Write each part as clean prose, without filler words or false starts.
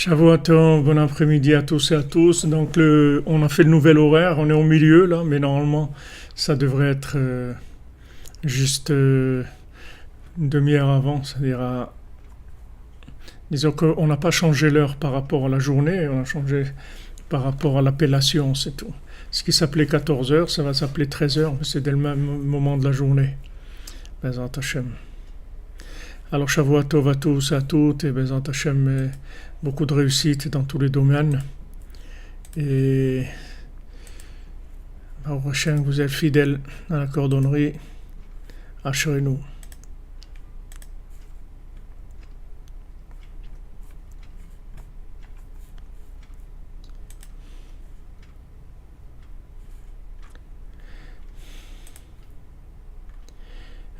Shavuot Tov, bon après-midi à tous et à tous. Donc on a fait le nouvel horaire, on est au milieu là, mais normalement ça devrait être juste une demi-heure avant, c'est-à-dire disons qu'on n'a pas changé l'heure par rapport à la journée, on a changé par rapport à l'appellation, c'est tout. Ce qui s'appelait 14 heures, ça va s'appeler 13 heures, mais c'est dès le même moment de la journée. Bezrat Hashem. Alors Shavuot Tov à tous et à toutes, et Bezrat Hashem, beaucoup de réussite dans tous les domaines. Et Baruch Hashem, vous êtes fidèles à la cordonnerie, assurez-nous.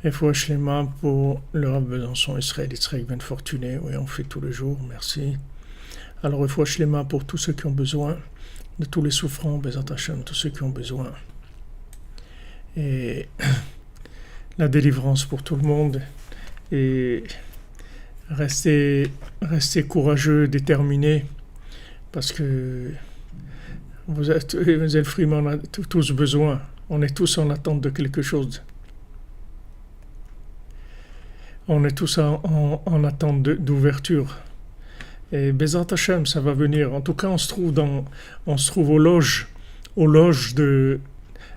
Et fois Shlema pour le Rav Besançon Israël Yitzhak Ben Fortuné, oui, on fait tous les jours, merci. Alors une fois Shlema pour tous ceux qui ont besoin, de tous les souffrants, Bezrat Hashem, tous ceux qui ont besoin. Et la délivrance pour tout le monde. Et restez courageux, déterminés, parce que vous êtes vraiment, on a tous besoin. On est tous en attente de quelque chose. On est tous en attente d'ouverture. Et Bezrat Hashem, ça va venir. En tout cas, on se trouve aux loges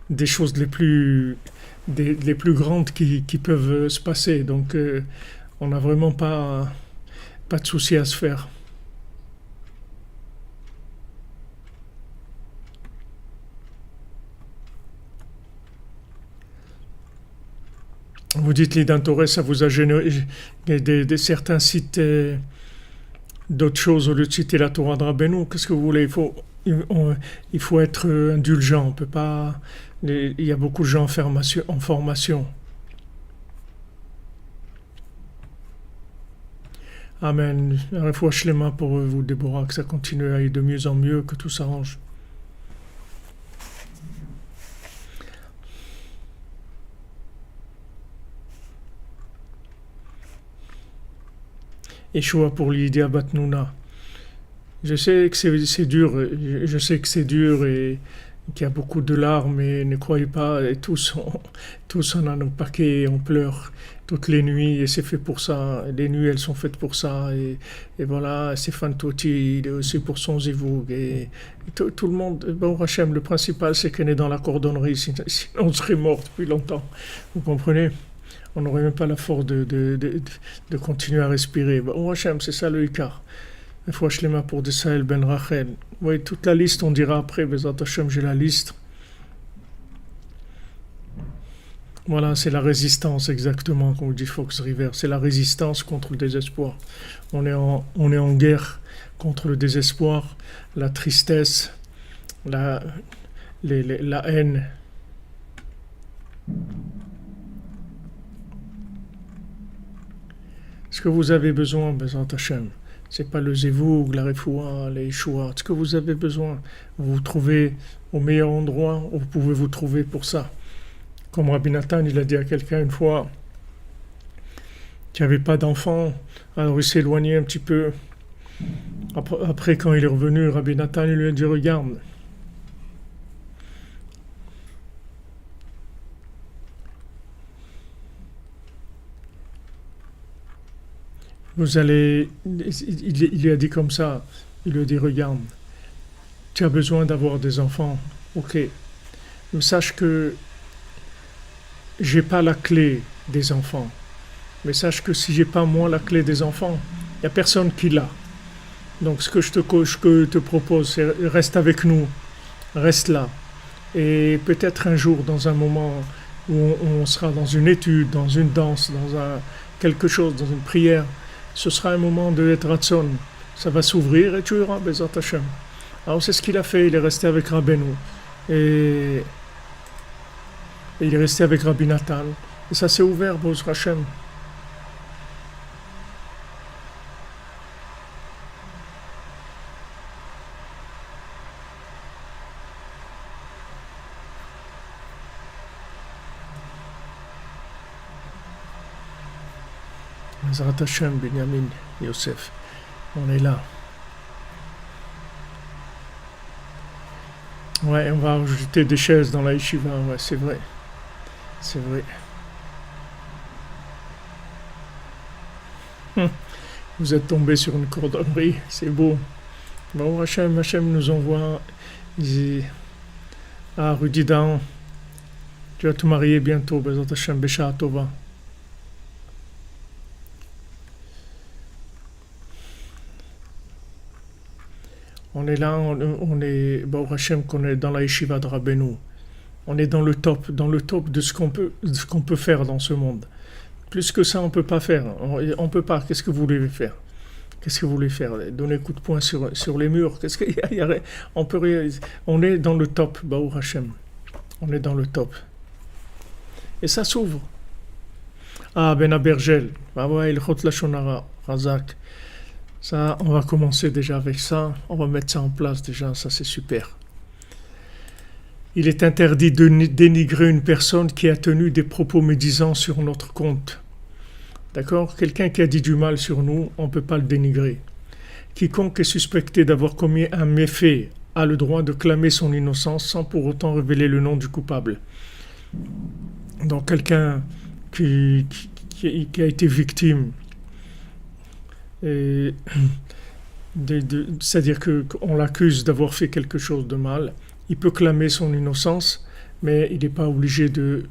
des choses les plus grandes qui peuvent se passer. Donc, on n'a vraiment pas de souci à se faire. Vous dites l'Identoré, ça vous a généré certains sites d'autres choses au lieu de citer la Torah de Rabbeinu. Qu'est-ce que vous voulez? Il faut être indulgent. On peut pas. Il y a beaucoup de gens en formation. Amen. Refoua Shlema pour vous, Déborah, que ça continue à aller de mieux en mieux, que tout s'arrange. Yeshua pour Lydia Batnouna. Je sais que c'est dur, je sais que c'est dur et qu'il y a beaucoup de larmes, et ne croyez pas, et tous on a nos paquets, on pleure toutes les nuits, et c'est fait pour ça. Les nuits, elles sont faites pour ça, et voilà, c'est Fantoti, c'est pour son zivoug, et tout le monde, bon Hachem, le principal c'est qu'elle est dans la cordonnerie, sinon on serait mort depuis longtemps, vous comprenez? On n'aurait même pas la force de continuer à respirer. Bon Hachem, c'est ça le Ikar. Il faut Shlema pour Desaël Ben Rachel. Vous voyez, toute la liste, on dira après, Bezrat Hashem, j'ai la liste. Voilà, c'est la résistance, exactement, comme dit Fox River. C'est la résistance contre le désespoir. On est en guerre contre le désespoir, la tristesse, la haine. Ce que vous avez besoin, Bezrat Hashem, c'est pas le Zevoug, la Refoua, les Yeshua. Ce que vous avez besoin, vous vous trouvez au meilleur endroit où vous pouvez vous trouver pour ça. Comme Rabbi Nathan, il a dit à quelqu'un une fois qu'il n'y avait pas d'enfant, alors il s'est éloigné un petit peu. Après, quand il est revenu, Rabbi Nathan, il lui a dit, regarde, il lui a dit comme ça, il lui a dit, regarde, tu as besoin d'avoir des enfants, ok, mais sache que j'ai pas la clé des enfants, mais sache que si j'ai pas moi la clé des enfants, il n'y a personne qui l'a. Donc ce que je te propose, c'est reste avec nous, reste là, et peut-être un jour, dans un moment où on sera dans une étude, dans une danse, dans quelque chose, dans une prière, ce sera un moment de Ratson. Ça va s'ouvrir et tu verras, Bezrat Hashem. Alors c'est ce qu'il a fait, il est resté avec Rabbeinu. Et il est resté avec Rabbi Nathan. Et ça s'est ouvert, Bezrat Hashem. Bezrat Hashem, Benjamin, Yosef. On est là. Ouais, on va ajouter des chaises dans la yeshiva, ouais, c'est vrai. C'est vrai. Hum, Vous êtes tombé sur une cordonnerie, c'est beau. Bon, Hachem nous envoie. Ah, Rudy Dahan, tu vas te marier bientôt, Bezat Hachem, Besha Tova. On est là, on est, Baruch Hashem, qu'on est dans la yeshiva de Rabbeinu. On est dans le top de ce qu'on peut faire dans ce monde. Plus que ça, on peut pas faire. On peut pas. Qu'est-ce que vous voulez faire? Qu'est-ce que vous voulez faire? Donner coup de poing sur les murs? Qu'est-ce qu'il y a, on peut réaliser. On est dans le top, Baruch Hashem. On est dans le top. Et ça s'ouvre. Ah, Ben Abergel. Ah ouais, il Chot Lachonara, Razak. Ça, on va commencer déjà avec ça. On va mettre ça en place déjà. Ça, c'est super. Il est interdit de dénigrer une personne qui a tenu des propos médisants sur notre compte. D'accord? Quelqu'un qui a dit du mal sur nous, on ne peut pas le dénigrer. Quiconque est suspecté d'avoir commis un méfait a le droit de clamer son innocence sans pour autant révéler le nom du coupable. Donc quelqu'un qui a été victime, et c'est-à-dire qu'on l'accuse d'avoir fait quelque chose de mal, il peut clamer son innocence, mais il n'est pas obligé de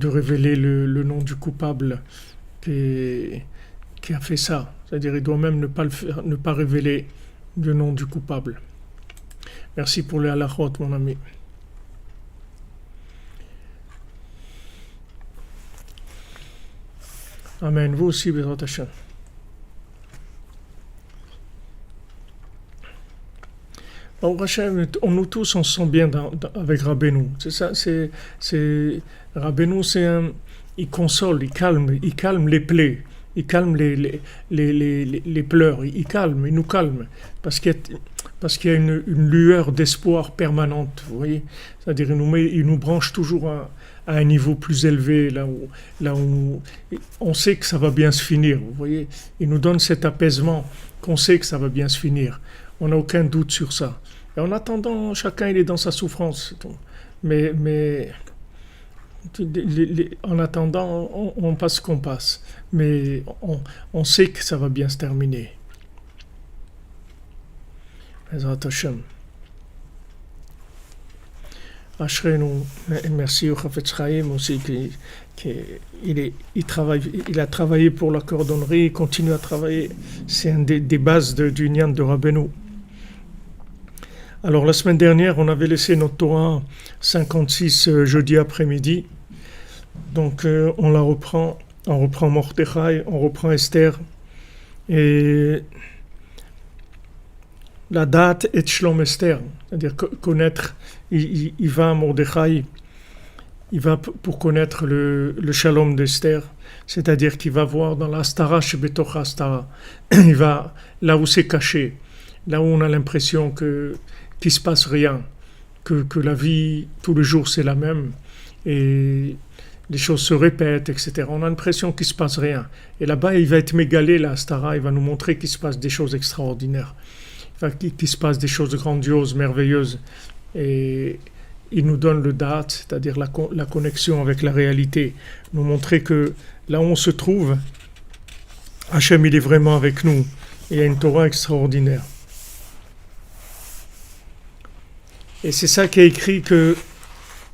révéler le nom du coupable qui a fait ça. C'est-à-dire qu'il doit même ne pas révéler le nom du coupable. Merci pour les halachot, mon ami. Amen. Vous aussi, Bezrat Hashem. Bon, Rachel, nous tous, on se sent bien avec Rabbeinu. C'est ça, Rabbeinu, il console, il calme les plaies, il calme les pleurs, il calme, il nous calme, parce qu'il y a une lueur d'espoir permanente, vous voyez. C'est-à-dire, il nous branche toujours à un niveau plus élevé, là où on sait que ça va bien se finir, vous voyez. Il nous donne cet apaisement qu'on sait que ça va bien se finir. On n'a aucun doute sur ça. Et en attendant, chacun il est dans sa souffrance. Mais en attendant, on passe ce qu'on passe. Mais on sait que ça va bien se terminer. Bezrat Hashem. Ashrenu, merci au Chafetz Chaim aussi il a travaillé pour la cordonnerie, il continue à travailler. C'est une des bases du Nyan de Rabbeinu. Alors la semaine dernière, on avait laissé notre Torah 56 jeudi après-midi. Donc on la reprend, on reprend Mordechai, on reprend Esther. Et la date est Shlom Esther, c'est-à-dire connaître, il va à Mordechai, il va pour connaître le Shalom d'Esther, c'est-à-dire qu'il va voir dans l'Astara chez Betoch Astara, il va là où c'est caché, là où on a l'impression qu'il se passe rien, que la vie tous les jours c'est la même et les choses se répètent, etc. On a l'impression qu'il se passe rien. Et là-bas, il va être mégalé, la Astara, il va nous montrer qu'il se passe des choses extraordinaires, qu'il se passe des choses grandioses, merveilleuses. Et il nous donne le date, c'est-à-dire la connexion avec la réalité, nous montrer que là où on se trouve, Hachem il est vraiment avec nous. Et il y a une Torah extraordinaire. Et c'est ça qui est écrit que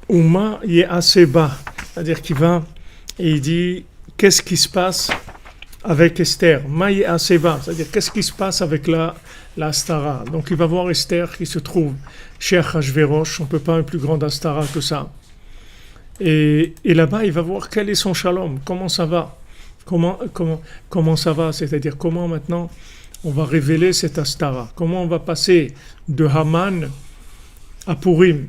Uma y est assez bas, c'est-à-dire qu'il va et il dit qu'est-ce qui se passe avec Esther, Ma y est assez bas, c'est-à-dire qu'est-ce qui se passe avec la Astara. Donc il va voir Esther qui se trouve chez Achashverosh, on ne peut pas un plus grand Astara que ça. Et là-bas il va voir quel est son shalom, comment ça va, comment ça va, c'est-à-dire comment maintenant on va révéler cette Astara, comment on va passer de Haman à Purim,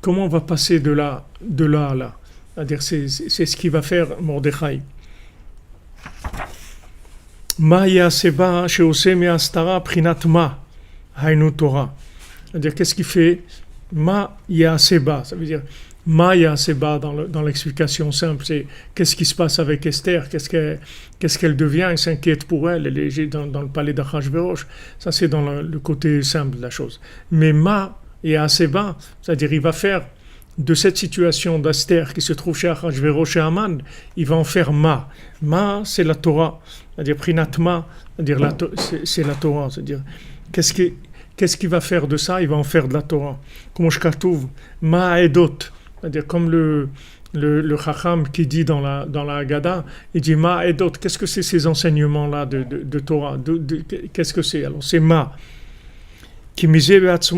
comment on va passer de là à là. C'est-à-dire c'est ce qu'il va faire Mordechai. Maya seba sheose me astara prinat ma hainu Torah. C'est-à-dire qu'est-ce qu'il fait? Ma ya seba, ça veut dire ma ya seba dans l'explication simple, c'est qu'est-ce qui se passe avec Esther, qu'est-ce qu'elle devient, il s'inquiète pour elle est dans le palais d'Achashverosh. Ça c'est dans le côté simple de la chose. Mais ma et assez bas, c'est-à-dire il va faire de cette situation d'Astère qui se trouve chez Achashverosh et Haman, il va en faire Ma. Ma, c'est la Torah, c'est-à-dire Prinatma, c'est-à-dire c'est la Torah, c'est-à-dire qu'est-ce qu'il va faire de ça? Il va en faire de la Torah. Comme je trouve Ma Edot, c'est-à-dire comme le Chacham qui dit dans la Haggadah, il dit Ma Edot, qu'est-ce que c'est ces enseignements-là de Torah? Qu'est-ce que c'est? Alors c'est Ma. Parce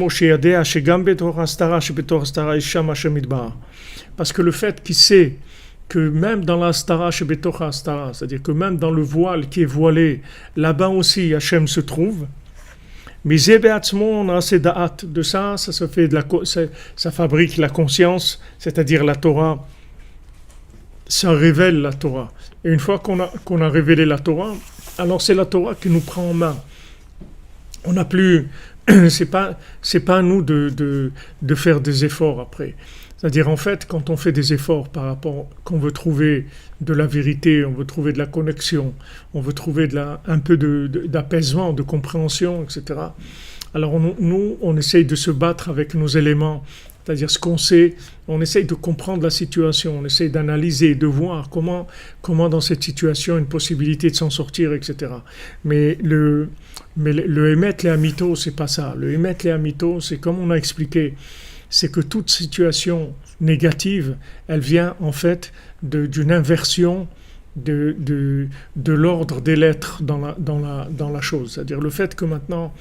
que le fait qu'il sait que même dans l'Astara, c'est-à-dire que même dans le voile qui est voilé, là-bas aussi Hachem se trouve, mais on a assez da'at de ça, se fait ça fabrique la conscience, c'est-à-dire la Torah, ça révèle la Torah. Et une fois qu'on a révélé la Torah, alors c'est la Torah qui nous prend en main. On n'a plus, c'est pas à nous de faire des efforts après. C'est-à-dire en fait, quand on fait des efforts par rapport, qu'on veut trouver de la vérité, on veut trouver de la connexion, on veut trouver un peu d'apaisement, de compréhension, etc. Alors nous, on essaye de se battre avec nos éléments, c'est-à-dire ce qu'on sait, on essaye de comprendre la situation, on essaye d'analyser, de voir comment dans cette situation une possibilité de s'en sortir, etc. Mais le Emet les Amito, c'est pas ça. Le Emet les Amito, c'est comme on a expliqué, c'est que toute situation négative, elle vient en fait d'une inversion de l'ordre des lettres dans la chose. C'est-à-dire le fait que maintenant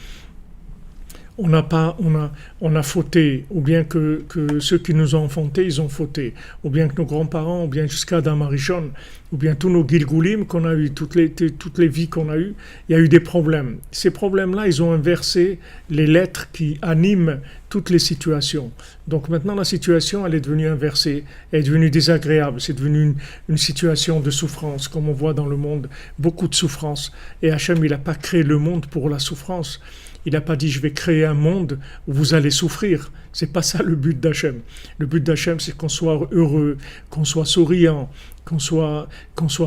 on a fauté, ou bien que ceux qui nous ont enfantés, ils ont fauté, ou bien que nos grands-parents, ou bien jusqu'à Adam Arishon, ou bien tous nos Gilgulim qu'on a eu, toutes les vies qu'on a eues, il y a eu des problèmes. Ces problèmes-là, ils ont inversé les lettres qui animent toutes les situations. Donc maintenant, la situation, elle est devenue inversée, elle est devenue désagréable, c'est devenu une situation de souffrance, comme on voit dans le monde, beaucoup de souffrance. Et Hachem, il n'a pas créé le monde pour la souffrance. Il n'a pas dit je vais créer un monde où vous allez souffrir. C'est pas ça le but d'Hachem. Le but d'Hachem, c'est qu'on soit heureux, qu'on soit souriant, qu'on soit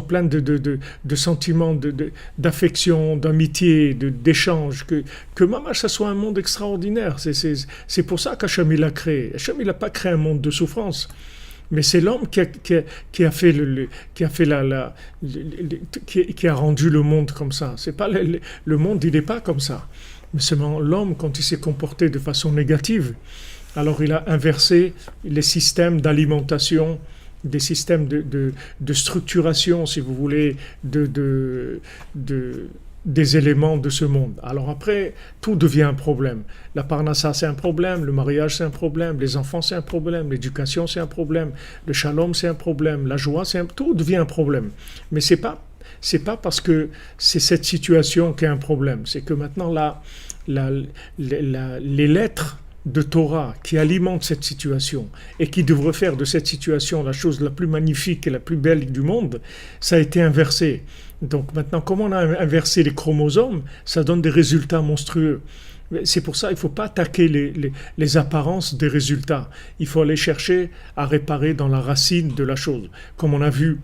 plein de sentiments, d'affection, d'amitié, d'échange, que Mamash, ça soit un monde extraordinaire. C'est pour ça qu'Hachem il a créé. Hachem il n'a pas créé un monde de souffrance. Mais c'est l'homme qui a rendu le monde comme ça. C'est pas le monde, il n'est pas comme ça. Mais seulement l'homme, quand il s'est comporté de façon négative, alors il a inversé les systèmes d'alimentation, des systèmes de structuration, si vous voulez, des éléments de ce monde. Alors après, tout devient un problème. La parnassa, c'est un problème, le mariage, c'est un problème, les enfants, c'est un problème, l'éducation, c'est un problème, le shalom, c'est un problème, la joie, tout devient un problème. Mais c'est pas parce que c'est cette situation qui est un problème. C'est que maintenant, les lettres de Torah qui alimentent cette situation et qui devraient faire de cette situation la chose la plus magnifique et la plus belle du monde, ça a été inversé. Donc maintenant, comme on a inversé les chromosomes, ça donne des résultats monstrueux. C'est pour ça qu'il ne faut pas attaquer les apparences des résultats. Il faut aller chercher à réparer dans la racine de la chose. Comme on a vu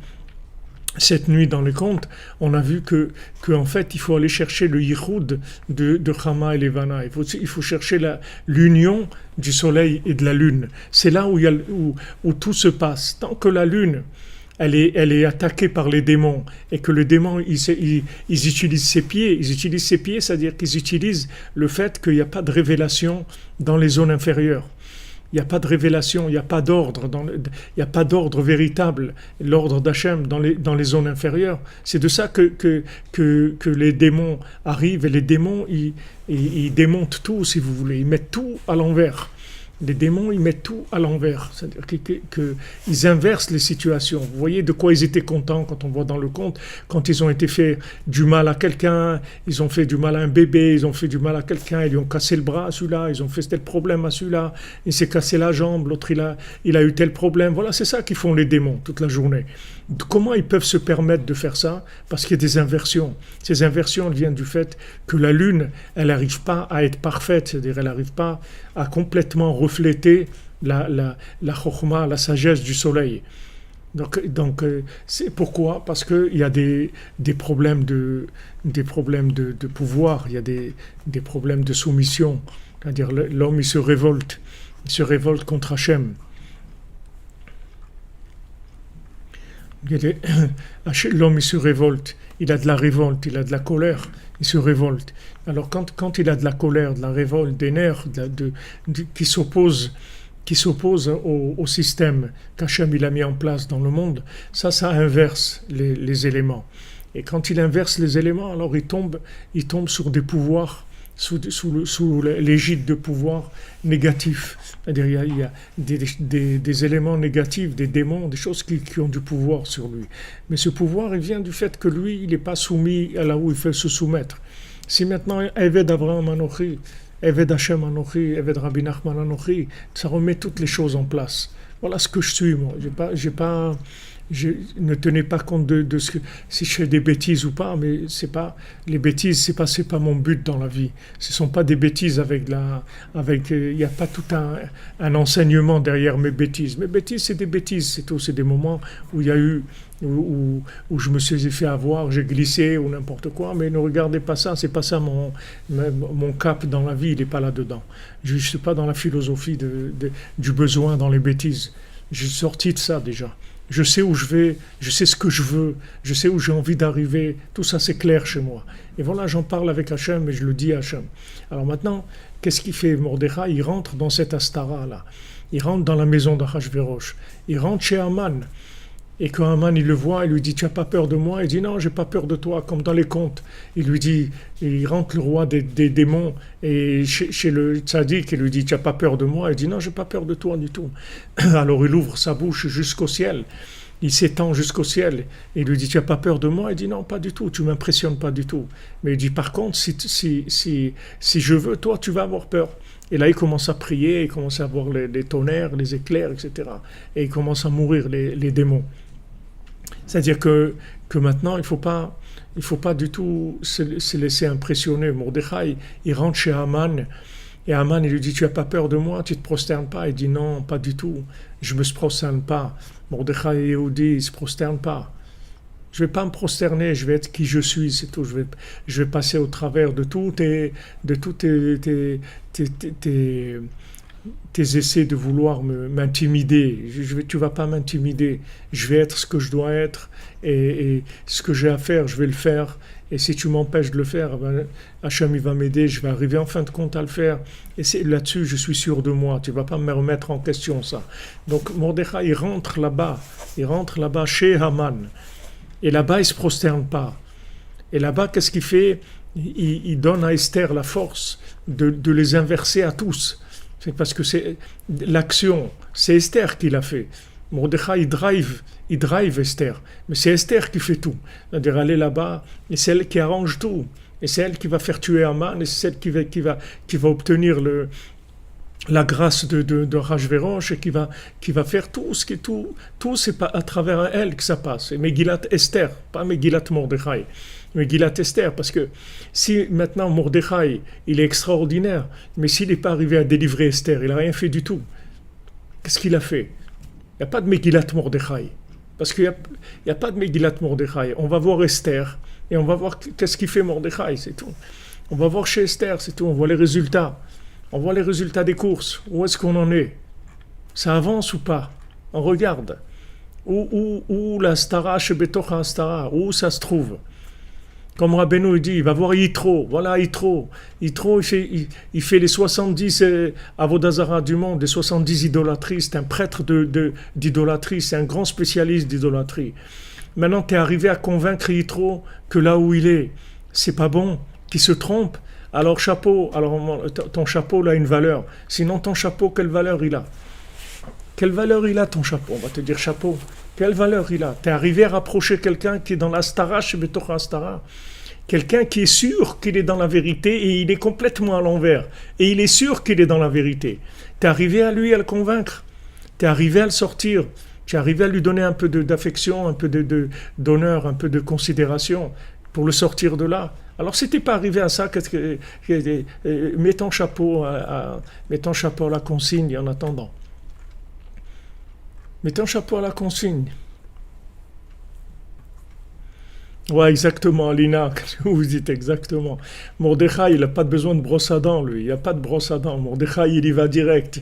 cette nuit dans les contes, on a vu que en fait, il faut aller chercher le yichud de Chama et Levana. Il faut chercher l'union du soleil et de la lune. C'est là où tout se passe. Tant que la lune, elle est attaquée par les démons et que les démons, ils utilisent ses pieds. Ils utilisent ses pieds, c'est-à-dire qu'ils utilisent le fait qu'il n'y a pas de révélation dans les zones inférieures. Il n'y a pas de révélation, il n'y a pas d'ordre, il n'y a pas d'ordre véritable, l'ordre d'Hachem dans les zones inférieures. C'est de ça que les démons arrivent, et les démons, ils démontent tout, si vous voulez, ils mettent tout à l'envers. Les démons, ils mettent tout à l'envers, c'est-à-dire qu'ils inversent les situations. Vous voyez de quoi ils étaient contents quand on voit dans le conte, quand ils ont été fait du mal à quelqu'un, ils ont fait du mal à un bébé, ils ont fait du mal à quelqu'un, ils lui ont cassé le bras à celui-là, ils ont fait tel problème à celui-là, il s'est cassé la jambe, l'autre il a eu tel problème. Voilà, c'est ça qu'ils font les démons toute la journée. Comment ils peuvent se permettre de faire ça? Parce qu'il y a des inversions. Ces inversions viennent du fait que la lune, elle n'arrive pas à être parfaite, c'est-à-dire elle n'arrive pas à complètement refléter la chokhma, la sagesse du soleil. Donc c'est pourquoi? Parce qu'il y a des problèmes de pouvoir, il y a des problèmes de soumission. C'est-à-dire l'homme il se révolte contre Hachem. L'homme il se révolte, il a de la révolte, il a de la colère, il se révolte. Alors quand il a de la colère, de la révolte, des nerfs qui s'opposent au système qu'Hachem il a mis en place dans le monde, ça inverse les éléments. Et quand il inverse les éléments, alors il tombe sur des pouvoirs, sous l'égide de pouvoirs négatifs. C'est-à-dire il y a des éléments négatifs, des démons, des choses qui ont du pouvoir sur lui. Mais ce pouvoir, il vient du fait que lui, il n'est pas soumis à là où il fait se soumettre. Si maintenant, Eved Avraham Anochi, Eved Hashem Anochi, Eved Rabbi Nachman Anochi, ça remet toutes les choses en place. Voilà ce que je suis, moi. Je ne tenais pas compte de ce que, si je fais des bêtises ou pas, mais les bêtises, c'est pas mon but dans la vie. Ce sont pas des bêtises il n'y a pas tout un enseignement derrière mes bêtises. Mes bêtises, c'est des bêtises, c'est tout. C'est des moments où il y a eu, où je me suis fait avoir, j'ai glissé ou n'importe quoi, mais ne regardez pas ça, c'est pas ça mon cap dans la vie, il n'est pas là-dedans. Je ne suis pas dans la philosophie du besoin dans les bêtises. J'ai sorti de ça déjà. Je sais où je vais, je sais ce que je veux, je sais où j'ai envie d'arriver, tout ça c'est clair chez moi. Et voilà, j'en parle avec Hachem et je le dis à Hachem. Alors maintenant, qu'est-ce qu'il fait Mordechai? Il rentre dans cette Astara-là, il rentre dans la maison d'Achashverosh, il rentre chez Haman. Et quand Haman il le voit, il lui dit « Tu n'as pas peur de moi ?» Il dit « Non, j'ai pas peur de toi », comme dans les contes. Il rentre le roi des démons et chez le tzaddik, il lui dit « Tu n'as pas peur de moi ?» Il dit « Non, j'ai pas peur de toi du tout. » Alors il ouvre sa bouche jusqu'au ciel, il s'étend jusqu'au ciel, et il lui dit « Tu n'as pas peur de moi ?» Il dit « Non, pas du tout, tu m'impressionnes pas du tout. » Mais il dit « Par contre, si je veux, toi, tu vas avoir peur. » Et là, il commence à prier, il commence à voir les tonnerres, les éclairs, etc. Et il commence à mourir les démons. C'est-à-dire que maintenant, il ne faut pas du tout se laisser impressionner. Mordechai, il rentre chez Haman, et Haman, il lui dit « Tu n'as pas peur de moi, tu ne te prosternes pas ?» Il dit « Non, pas du tout, je ne me prosterne pas. » Mordechai et Yehudi, ils ne se prosternent pas. Je ne vais pas me prosterner, je vais être qui je suis, c'est tout. Je vais passer au travers de tous tes essais de vouloir m'intimider. Tu ne vas pas m'intimider. Je vais être ce que je dois être et ce que j'ai à faire, je vais le faire. Et si tu m'empêches de le faire, ben, Hachem il va m'aider, je vais arriver en fin de compte à le faire. Et c'est là-dessus, je suis sûr de moi. Tu ne vas pas me remettre en question ça. Donc Mordechai, il rentre là-bas chez Haman. Et là-bas, il ne se prosterne pas. Et là-bas, qu'est-ce qu'il fait? Il donne à Esther la force de les inverser à tous. C'est parce que c'est l'action, c'est Esther qui l'a fait. Mordechai, il drive Esther. Mais c'est Esther qui fait tout. C'est-à-dire, elle est là-bas, et c'est elle qui arrange tout. Et c'est elle qui va faire tuer Haman, et c'est celle qui va obtenir la grâce de Rajverosh, et qui va faire tout, c'est pas à travers elle que ça passe. Et Megillat Esther, pas Megillat Mordechai. Megillat Esther, parce que si maintenant Mordechai, il est extraordinaire, mais s'il n'est pas arrivé à délivrer Esther, il n'a rien fait du tout. Qu'est-ce qu'il a fait? Il n'y a pas de Megillat Mordechai. Parce qu'il n'y a pas de Megillat Mordechai. On va voir Esther, et on va voir qu'est-ce qu'il fait Mordechai, c'est tout. On va voir chez Esther, c'est tout. On voit les résultats. On voit les résultats des courses. Où est-ce qu'on en est? Ça avance ou pas? On regarde. Où la stara chez Betocha Astara, où ça se trouve? Comme Rabbeinu dit, il va voir Yitro. Voilà Yitro. Yitro, il fait les 70 Avodazara du monde, les 70 idolâtries. C'est un prêtre d'idolâtrie, c'est un grand spécialiste d'idolâtrie. Maintenant, tu es arrivé à convaincre Yitro que là où il est, c'est pas bon, qu'il se trompe. Alors chapeau, ton chapeau là a une valeur. Sinon ton chapeau, quelle valeur il a? Quelle valeur il a ton chapeau? On va te dire chapeau. Quelle valeur il a? Tu es arrivé à rapprocher quelqu'un qui est dans l'Astara, chez Betocha Astara. Quelqu'un qui est sûr qu'il est dans la vérité et il est complètement à l'envers. Et il est sûr qu'il est dans la vérité. Tu es arrivé à lui à le convaincre. Tu es arrivé à le sortir. Tu es arrivé à lui donner un peu d'affection, un peu d'honneur, un peu de considération pour le sortir de là. Alors, si tu n'es pas arrivé à ça, mets ton chapeau à la consigne en attendant. Mets ton chapeau à la consigne. Ouais, exactement, Alina, vous dites exactement. Mordechai, il n'a pas besoin de brosse à dents, lui. Il n'y a pas de brosse à dents. Mordechai, il y va direct.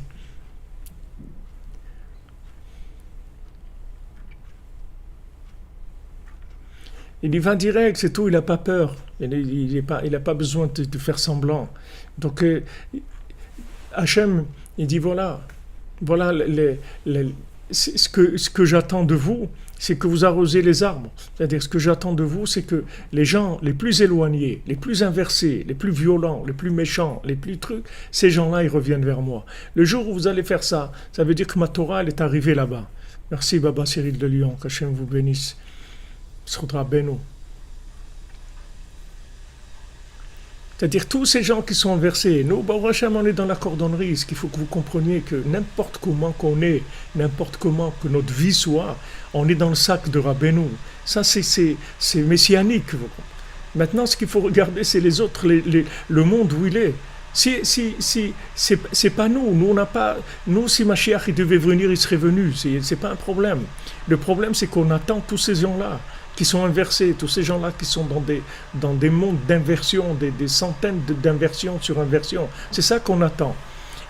Il y va direct, c'est tout, il n'a pas peur. Il n'a pas besoin de faire semblant. Donc, Hachem, il dit voilà, voilà ce que j'attends de vous, c'est que vous arrosez les arbres. C'est-à-dire, ce que j'attends de vous, c'est que les gens les plus éloignés, les plus inversés, les plus violents, les plus méchants, les plus trucs, ces gens-là, ils reviennent vers moi. Le jour où vous allez faire ça, ça veut dire que ma Torah, elle est arrivée là-bas. Merci, Baba Cyril de Lyon, qu'Hachem vous bénisse. Sodra Beno. C'est-à-dire tous ces gens qui sont versés, nous, Baruch Hashem, on est dans la cordonnerie. Ce qu'il faut que vous compreniez que n'importe comment qu'on est, n'importe comment que notre vie soit, on est dans le sac de Rabbeinu. Ça, c'est messianique. Maintenant, ce qu'il faut regarder, c'est les autres, le monde où il est. C'est pas nous. Nous, on n'a pas. Nous, si Mashiach il devait venir, il serait venu. C'est pas un problème. Le problème, c'est qu'on attend tous ces gens-là qui sont inversés, tous ces gens-là qui sont dans des mondes d'inversion, des centaines d'inversions sur inversion. C'est ça qu'on attend.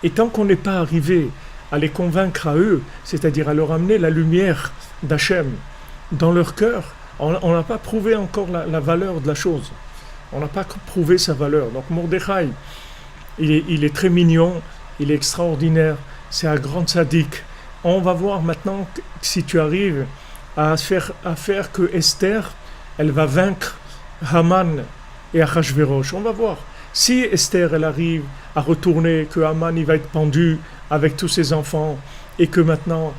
Et tant qu'on n'est pas arrivé à les convaincre à eux, c'est-à-dire à leur amener la lumière d'Hachem dans leur cœur, on n'a pas prouvé encore la valeur de la chose. On n'a pas prouvé sa valeur. Donc Mordechai, il est très mignon, il est extraordinaire, c'est un grand sadique. On va voir maintenant si tu arrives à faire que Esther, elle va vaincre Haman et Achashverosh. On va voir. Si Esther, elle arrive à retourner, que Haman, il va être pendu avec tous ses enfants, et que maintenant,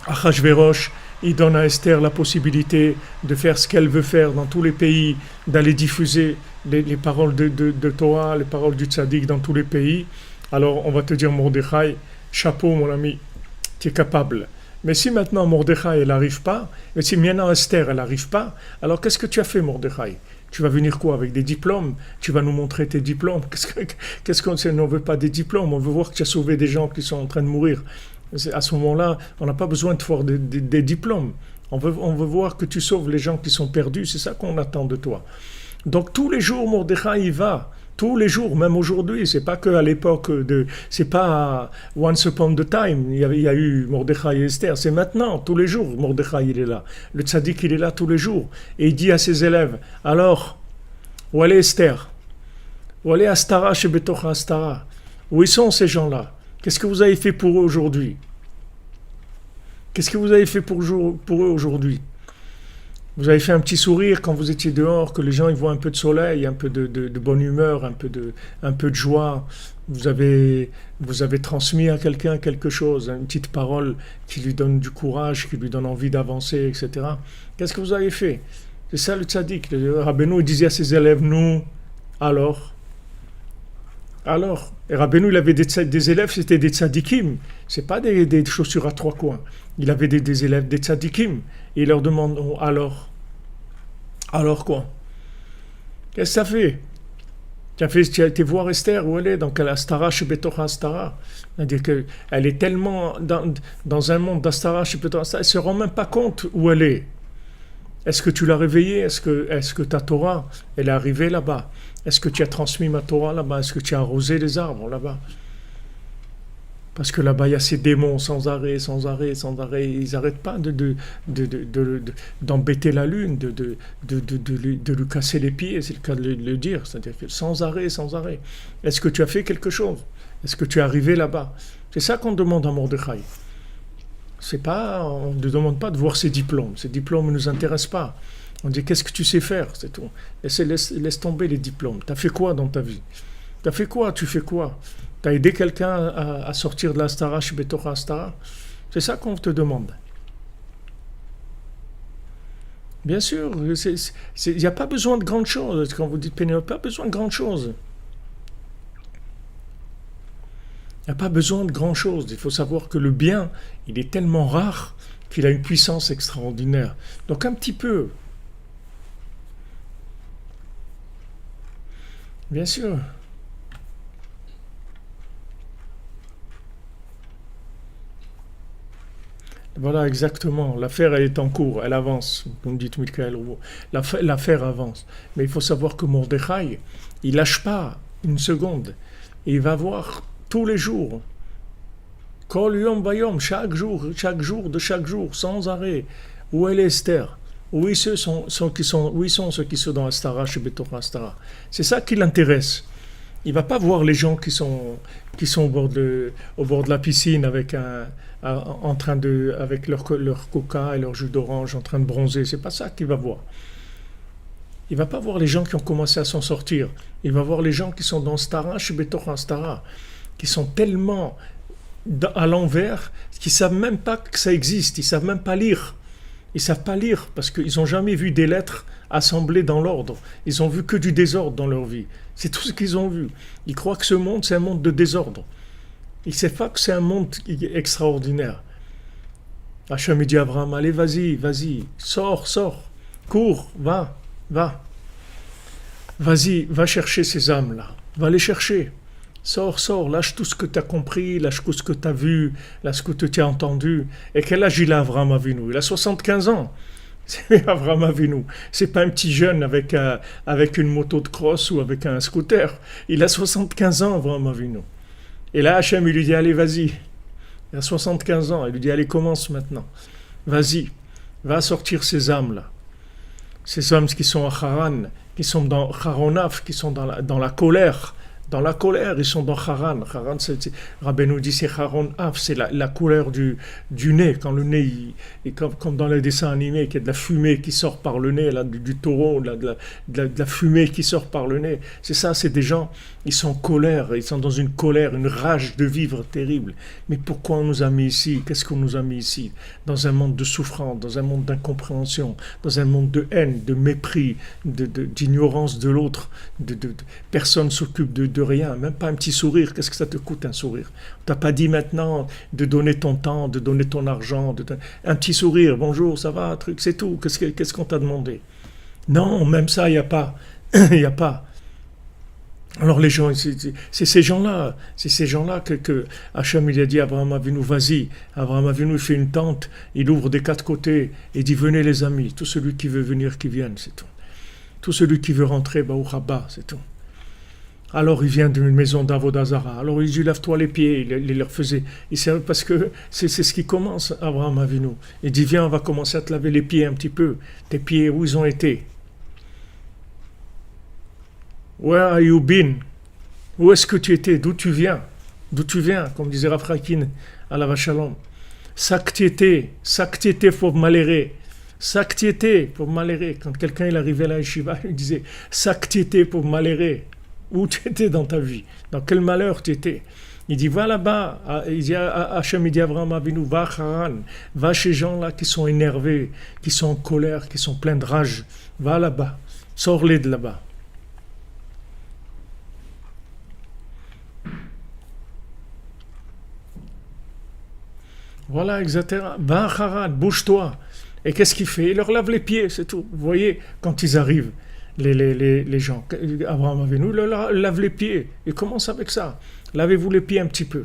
Achashverosh, il donne à Esther la possibilité de faire ce qu'elle veut faire dans tous les pays, d'aller diffuser les paroles de Torah, les paroles du tzaddik dans tous les pays. Alors, on va te dire, Mordechai, chapeau, mon ami, tu es capable. Mais si maintenant Mordechai, elle n'arrive pas, mais si maintenant Esther, elle n'arrive pas, alors qu'est-ce que tu as fait, Mordechai? Tu vas venir quoi? Avec des diplômes? Tu vas nous montrer tes diplômes? Qu'est-ce qu'on sait? On ne veut pas des diplômes, on veut voir que tu as sauvé des gens qui sont en train de mourir. À ce moment-là, on n'a pas besoin de faire des diplômes. On veut voir que tu sauves les gens qui sont perdus, c'est ça qu'on attend de toi. Donc tous les jours, Mordechai y va. Tous les jours, même aujourd'hui, c'est pas que à l'époque c'est pas once upon a time, il y a eu Mordechai et Esther, c'est maintenant, tous les jours, Mordechai il est là. Le tzaddik il est là tous les jours. Et il dit à ses élèves, alors, où est Esther? Où est Astara chez Betocha Astara? Où ils sont ces gens-là? Qu'est-ce que vous avez fait pour eux aujourd'hui? Qu'est-ce que vous avez fait pour eux aujourd'hui? Vous avez fait un petit sourire quand vous étiez dehors, que les gens ils voient un peu de soleil, un peu de bonne humeur, un peu de joie. Vous avez transmis à quelqu'un quelque chose, une petite parole qui lui donne du courage, qui lui donne envie d'avancer, etc. Qu'est-ce que vous avez fait? C'est ça le tzaddik. Le Rabbeinu disait à ses élèves, nous, alors. Et Rabbeinu, il avait des élèves, c'était des tzadikim. C'est pas des chaussures à trois coins. Il avait des élèves, des tzadikim. Et il leur demande, oh, alors quoi? Qu'est-ce que ça fait? Tu as été voir Esther, où elle est? Donc, elle a Astara chez Betocha Astara. C'est-à-dire qu'elle est tellement dans un monde d'Astara chez Betocha Astara, elle ne se rend même pas compte où elle est. Est-ce que tu l'as réveillée? Est-ce que ta Torah, elle est arrivée là-bas? Est-ce que tu as transmis ma Torah là-bas? Est-ce que tu as arrosé les arbres là-bas? Parce que là-bas, il y a ces démons sans arrêt. Ils n'arrêtent pas d'embêter la lune, de lui casser les pieds, c'est le cas de le dire. C'est-à-dire que sans arrêt. Est-ce que tu as fait quelque chose? Est-ce que tu es arrivé là-bas? C'est ça qu'on demande à Mordechai. On ne demande pas de voir ses diplômes. Ces diplômes ne nous intéressent pas. On dit qu'est-ce que tu sais faire, c'est tout. Laisse tomber les diplômes. Tu as fait quoi dans ta vie? Tu fais quoi? Tu as aidé quelqu'un à sortir de l'Astara chez Betocha Astara? C'est ça qu'on te demande. Bien sûr, il n'y a pas besoin de grandes choses. Quand vous dites Pénélope, pas besoin de grandes choses. Il n'y a pas besoin de grand chose. Il faut savoir que le bien, il est tellement rare qu'il a une puissance extraordinaire. Donc un petit peu. Bien sûr. Voilà, exactement. L'affaire, elle est en cours, elle avance. Comme dit Michael Rouveau. L'affaire avance. Mais il faut savoir que Mordechai, il lâche pas une seconde. Et il va voir tous les jours. Kol yom vayom, chaque jour, de chaque jour, sans arrêt. Où est Esther? Où ils sont ceux qui sont dans Astara, chez Betor Astara? C'est ça qui l'intéresse. Il va pas voir les gens qui sont au bord de la piscine en train avec leur coca et leur jus d'orange en train de bronzer. C'est pas ça qu'il va voir. Il va pas voir les gens qui ont commencé à s'en sortir. Il va voir les gens qui sont dans Stara, chez Betor Stara, qui sont tellement à l'envers qu'ils savent même pas que ça existe. Ils savent même pas lire. Ils savent pas lire parce qu'ils n'ont jamais vu des lettres assemblées dans l'ordre. Ils ont vu que du désordre dans leur vie. C'est tout ce qu'ils ont vu. Ils croient que ce monde, c'est un monde de désordre. Ils ne savent pas que c'est un monde extraordinaire. Hachem dit à Abraham, allez, vas-y, sors, cours, va, vas-y, va chercher ces âmes-là, va les chercher. Sors, lâche tout ce que tu as compris, lâche tout ce que tu as vu, lâche ce que tu as entendu. Et quel âge il a, Abraham Avinu? Il a 75 ans. C'est Abraham Avinu. C'est pas un petit jeune avec une moto de cross ou avec un scooter. Il a 75 ans, Abraham Avinu. Et là, Hachem, il lui dit, allez, vas-y. Il a 75 ans. Il lui dit, allez, commence maintenant. Vas-y, va sortir ces âmes-là. Ces âmes qui sont à Haran, qui sont dans Haronaf, qui sont dans la colère. Dans la colère, ils sont dans Haran. Haran, Rabbeinu dit, c'est Haron Af, c'est la couleur du nez. Quand le nez, comme dans les dessins animés, qu'il y a de la fumée qui sort par le nez, là, du taureau, là, de la fumée qui sort par le nez. C'est ça, c'est des gens, ils sont en colère, ils sont dans une colère, une rage de vivre terrible. Mais pourquoi on nous a mis ici? Qu'est-ce qu'on nous a mis ici? Dans un monde de souffrance, dans un monde d'incompréhension, dans un monde de haine, de mépris, d'ignorance de l'autre. Personne ne s'occupe de rien, même pas un petit sourire. Qu'est-ce que ça te coûte un sourire? On t'a pas dit maintenant de donner ton temps, de donner ton argent, un petit sourire, bonjour, ça va, truc, c'est tout. Qu'est-ce qu'on t'a demandé? Non, même ça, il n'y a pas. Il n'y a pas. Alors les gens, c'est ces gens-là que Hachem il a dit à Abraham Avinu, vas-y. Abraham Avinu il fait une tente, il ouvre des quatre côtés et dit, venez les amis, tout celui qui veut venir, qui vienne, c'est tout. Tout celui qui veut rentrer, au Rabat, c'est tout. Alors il vient d'une maison d'Avodazara. Alors il dit, lave-toi les pieds. Il leur faisait. Parce que c'est ce qui commence, Abraham Avinu. Il dit, viens, on va commencer à te laver les pieds un petit peu. Tes pieds, où ils ont été? Where are you been? Où est-ce que tu étais? D'où tu viens? D'où tu viens? Comme disait Rav Rakin à la Vachalom. Ça que tu étais pour malhérer. Ça que tu étais pour malhérer. Quand quelqu'un il arrivait à la yeshiva, il disait, ça que tu étais pour malhérer. Où tu étais dans ta vie? Dans quel malheur tu étais? Il dit, va là-bas. Il dit, Hachem, il dit à Abraham Avinu, va à Haran. Va chez ces gens-là qui sont énervés, qui sont en colère, qui sont pleins de rage. Va là-bas. Sors-les de là-bas. Voilà, etc. Va à Haran, bouge-toi. Et qu'est-ce qu'il fait? Il leur lave les pieds, c'est tout. Vous voyez, quand ils arrivent, les gens, Abraham Avinu leur lave les pieds. Il commence avec ça. Lavez-vous les pieds un petit peu.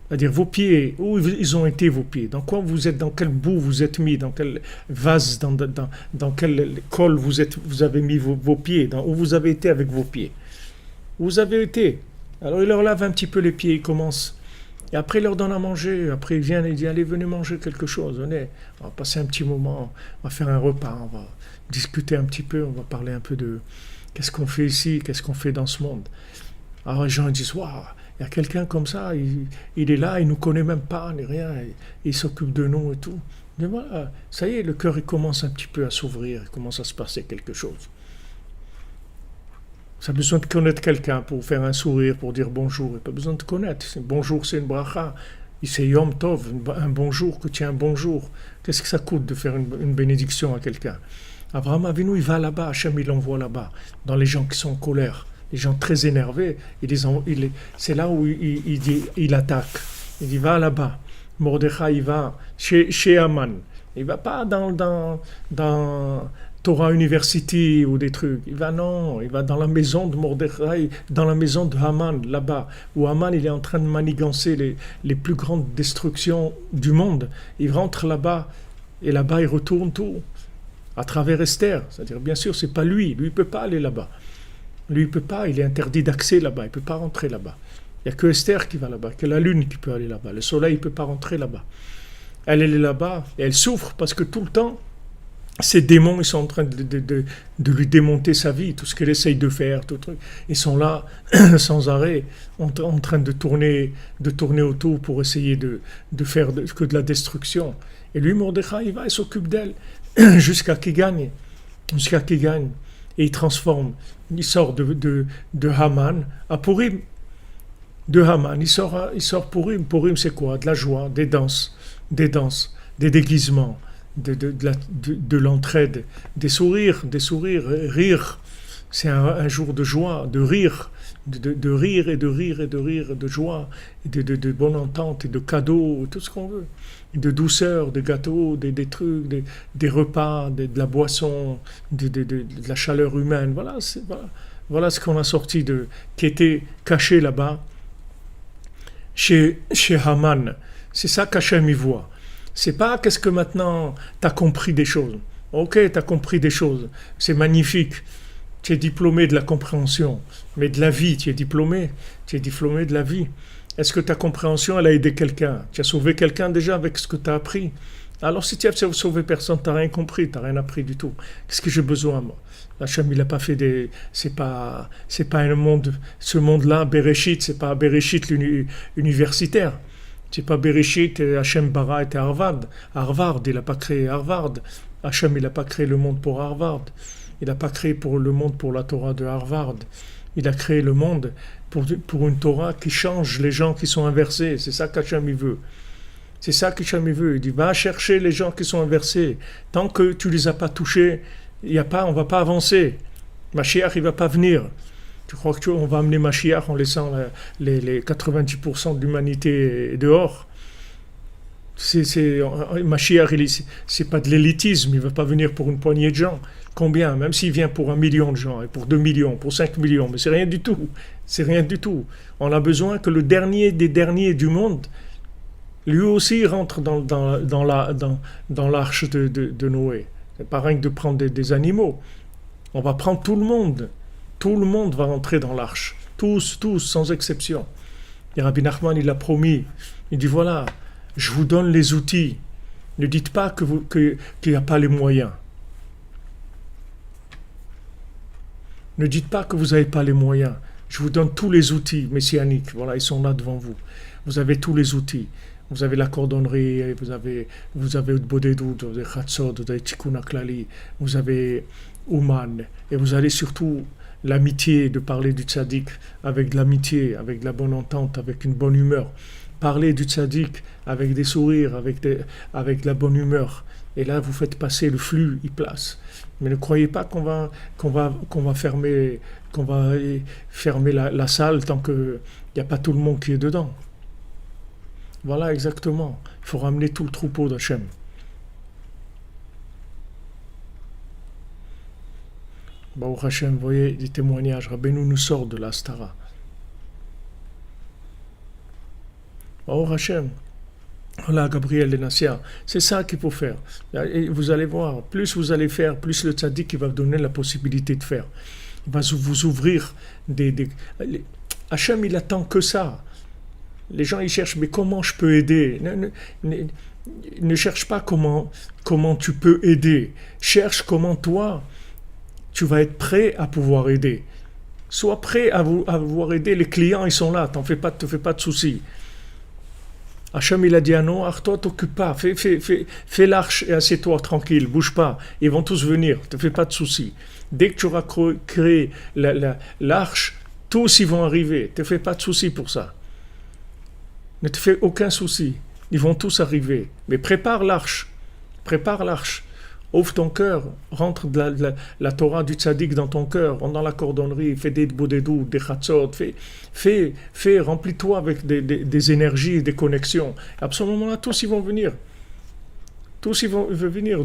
C'est-à-dire vos pieds, où ils ont été vos pieds? Dans quoi vous êtes? Dans quel bout vous êtes mis? Dans quel vase? Dans quel col vous avez mis vos pieds? Où vous avez été avec vos pieds? Où vous avez été? Alors il leur lave un petit peu les pieds. Il commence. Et après, il leur donne à manger. Après, il vient et il dit, allez, venez manger quelque chose. Venez, on va passer un petit moment. On va faire un repas. On va discuter un petit peu. On va parler un peu de qu'est-ce qu'on fait ici, qu'est-ce qu'on fait dans ce monde. Alors les gens ils disent, waouh, il y a quelqu'un comme ça, il est là, il ne nous connaît même pas, ni rien. Il s'occupe de nous et tout. Mais voilà, ça y est, le cœur il commence un petit peu à s'ouvrir. Il commence à se passer quelque chose. Ça a besoin de connaître quelqu'un pour faire un sourire, pour dire bonjour. Il n'y a pas besoin de connaître. Bonjour, c'est une bracha. C'est Yom Tov, un bonjour, que tu aies un bonjour. Qu'est-ce que ça coûte de faire une bénédiction à quelqu'un? Abraham Avinu, il va là-bas, Hachem, il l'envoie là-bas, dans les gens qui sont en colère, les gens très énervés. C'est là où il attaque. Il dit, va là-bas. Mordechai, il va chez Aman. Il ne va pas Torah University ou des trucs. Il va non, il va dans la maison de Mordechai, dans la maison de Haman, là-bas, où Haman il est en train de manigancer les plus grandes destructions du monde. Il rentre là-bas, et là-bas il retourne tout, à travers Esther. C'est-à-dire, bien sûr, c'est pas lui il peut pas aller là-bas. Lui, il peut pas, il est interdit d'accès là-bas, il peut pas rentrer là-bas. Il n'y a que Esther qui va là-bas, que la lune qui peut aller là-bas. Le soleil ne peut pas rentrer là-bas. Elle est là-bas, et elle souffre parce que tout le temps, ces démons, ils sont en train de lui démonter sa vie, tout ce qu'elle essaye de faire, tout truc. Ils sont là, sans arrêt, en train de tourner autour pour essayer de faire que de la destruction. Et lui, Mordechai, il va, il s'occupe d'elle, jusqu'à qu'il gagne. Et il transforme. Il sort de Haman à Purim. De Haman, il sort Purim. Purim, c'est quoi? De la joie, des danses, des déguisements, de l'entraide, des sourires, rire. C'est un jour de joie, de rire, de rire et de rire et de rire, de joie, de bonne entente et de cadeaux, tout ce qu'on veut. De douceur, des gâteaux, des trucs, des repas, de la boisson, de la chaleur humaine. Voilà ce qu'on a sorti qui était caché là-bas chez Haman. C'est ça qu'Hachem y voit. C'est pas qu'est-ce que maintenant tu as compris des choses. Ok, tu as compris des choses. C'est magnifique. Tu es diplômé de la compréhension. Mais de la vie, tu es diplômé de la vie. Est-ce que ta compréhension, elle a aidé quelqu'un? Tu as sauvé quelqu'un déjà avec ce que tu as appris? Alors si tu as sauvé personne, tu n'as rien compris, tu n'as rien appris du tout. Qu'est-ce que j'ai besoin, moi? Hachem, il n'a pas fait des... C'est pas un monde... Ce monde-là, Bereshit, c'est pas Bereshit universitaire. C'est pas Bereshit, Hachem bara était Harvard. Il n'a pas créé Harvard. Hachem, il n'a pas créé le monde pour Harvard. Il n'a pas créé le monde pour la Torah de Harvard. Il a créé le monde pour une Torah qui change les gens qui sont inversés. C'est ça qu'Hachem il veut. C'est ça qu'Hachem il veut. Il dit, va chercher les gens qui sont inversés. Tant que tu ne les as pas touchés, on ne va pas avancer. Mashiach, il ne va pas venir. Tu crois qu'on va amener Mashiach en laissant les 90% de l'humanité dehors? Mashiach, c'est pas de l'élitisme. Il ne va pas venir pour une poignée de gens. Combien? Même s'il vient pour 1 million de gens, et pour 2 millions, pour 5 millions, mais c'est rien du tout. C'est rien du tout. On a besoin que le dernier des derniers du monde, lui aussi rentre dans l'arche de Noé. C'est pas rien que de prendre des animaux. On va prendre tout le monde. Tout le monde va rentrer dans l'arche. Tous, sans exception. Et Rabbi Nachman, il a promis. Il dit, voilà, je vous donne les outils. Ne dites pas qu'il n'y a pas les moyens. Ne dites pas que vous n'avez pas les moyens. Je vous donne tous les outils messianiques. Voilà, ils sont là devant vous. Vous avez tous les outils. Vous avez la cordonnerie, vous avez Bodedou, vous avez Chatzot, vous avez Tikkun HaKlali, vous avez Ouman. Et vous avez surtout l'amitié, de parler du tzaddik avec de l'amitié, avec de la bonne entente, avec une bonne humeur. Parler du tzaddik avec des sourires, avec de la bonne humeur. Et là, vous faites passer le flux, il place. Mais ne croyez pas qu'on va fermer la salle tant qu'il n'y a pas tout le monde qui est dedans. Voilà, exactement. Il faut ramener tout le troupeau d'Hachem. Baruch Hashem, vous voyez des témoignages. Rabbeinu nous sort de l'Astara. Baruch Hashem. Voilà, Gabriel Lenassia. C'est ça qu'il faut faire. Et vous allez voir, plus vous allez faire, plus le tzaddik va vous donner la possibilité de faire. Il va vous ouvrir Hachem, il attend que ça. Les gens, ils cherchent, mais comment je peux aider? Ne cherche pas comment tu peux aider. Cherche comment toi, tu vas être prêt à pouvoir aider. Sois prêt à pouvoir aider. Les clients, ils sont là. Te fais pas de soucis. Hachem, il a dit, ah non, toi, t'occupe pas. Fais l'arche et assieds-toi tranquille. Bouge pas. Ils vont tous venir. Te fais pas de soucis. Dès que tu auras créé l'arche, tous ils vont arriver. Te fais pas de soucis pour ça. Ne te fais aucun souci. Ils vont tous arriver. Mais prépare l'arche. Ouvre ton cœur. Rentre la Torah du tzaddik dans ton cœur. Rentre dans la cordonnerie. Fais des bodedou, des chatzot. Remplis-toi avec des énergies, des connexions. À ce moment-là, tous ils vont venir. Tous ils veulent venir,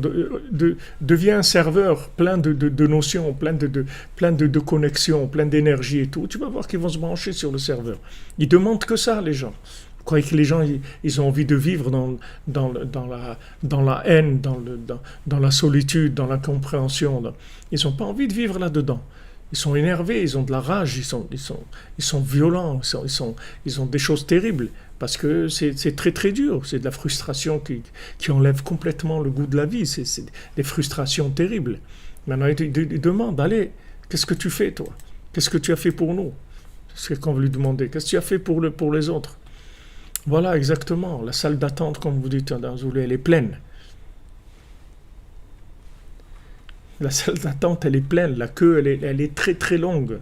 deviens un serveur plein de notions, plein de connexions, plein d'énergie et tout. Tu vas voir qu'ils vont se brancher sur le serveur. Ils demandent que ça, les gens. Vous croyez que les gens, ils ont envie de vivre dans la haine, dans la solitude, dans l'incompréhension. Ils n'ont pas envie de vivre là-dedans. Ils sont énervés, ils ont de la rage, ils sont violents, ils ont des choses terribles. Parce que c'est très très dur, c'est de la frustration qui enlève complètement le goût de la vie, c'est des frustrations terribles. Maintenant, il demande, allez, qu'est-ce que tu fais toi? Qu'est-ce que tu as fait pour nous? C'est ce qu'on veut lui demander. Qu'est-ce que tu as fait pour les autres? Voilà, exactement. La salle d'attente, comme vous dites dans Zoulé, elle est pleine. La salle d'attente, elle est pleine. La queue, elle est très très longue.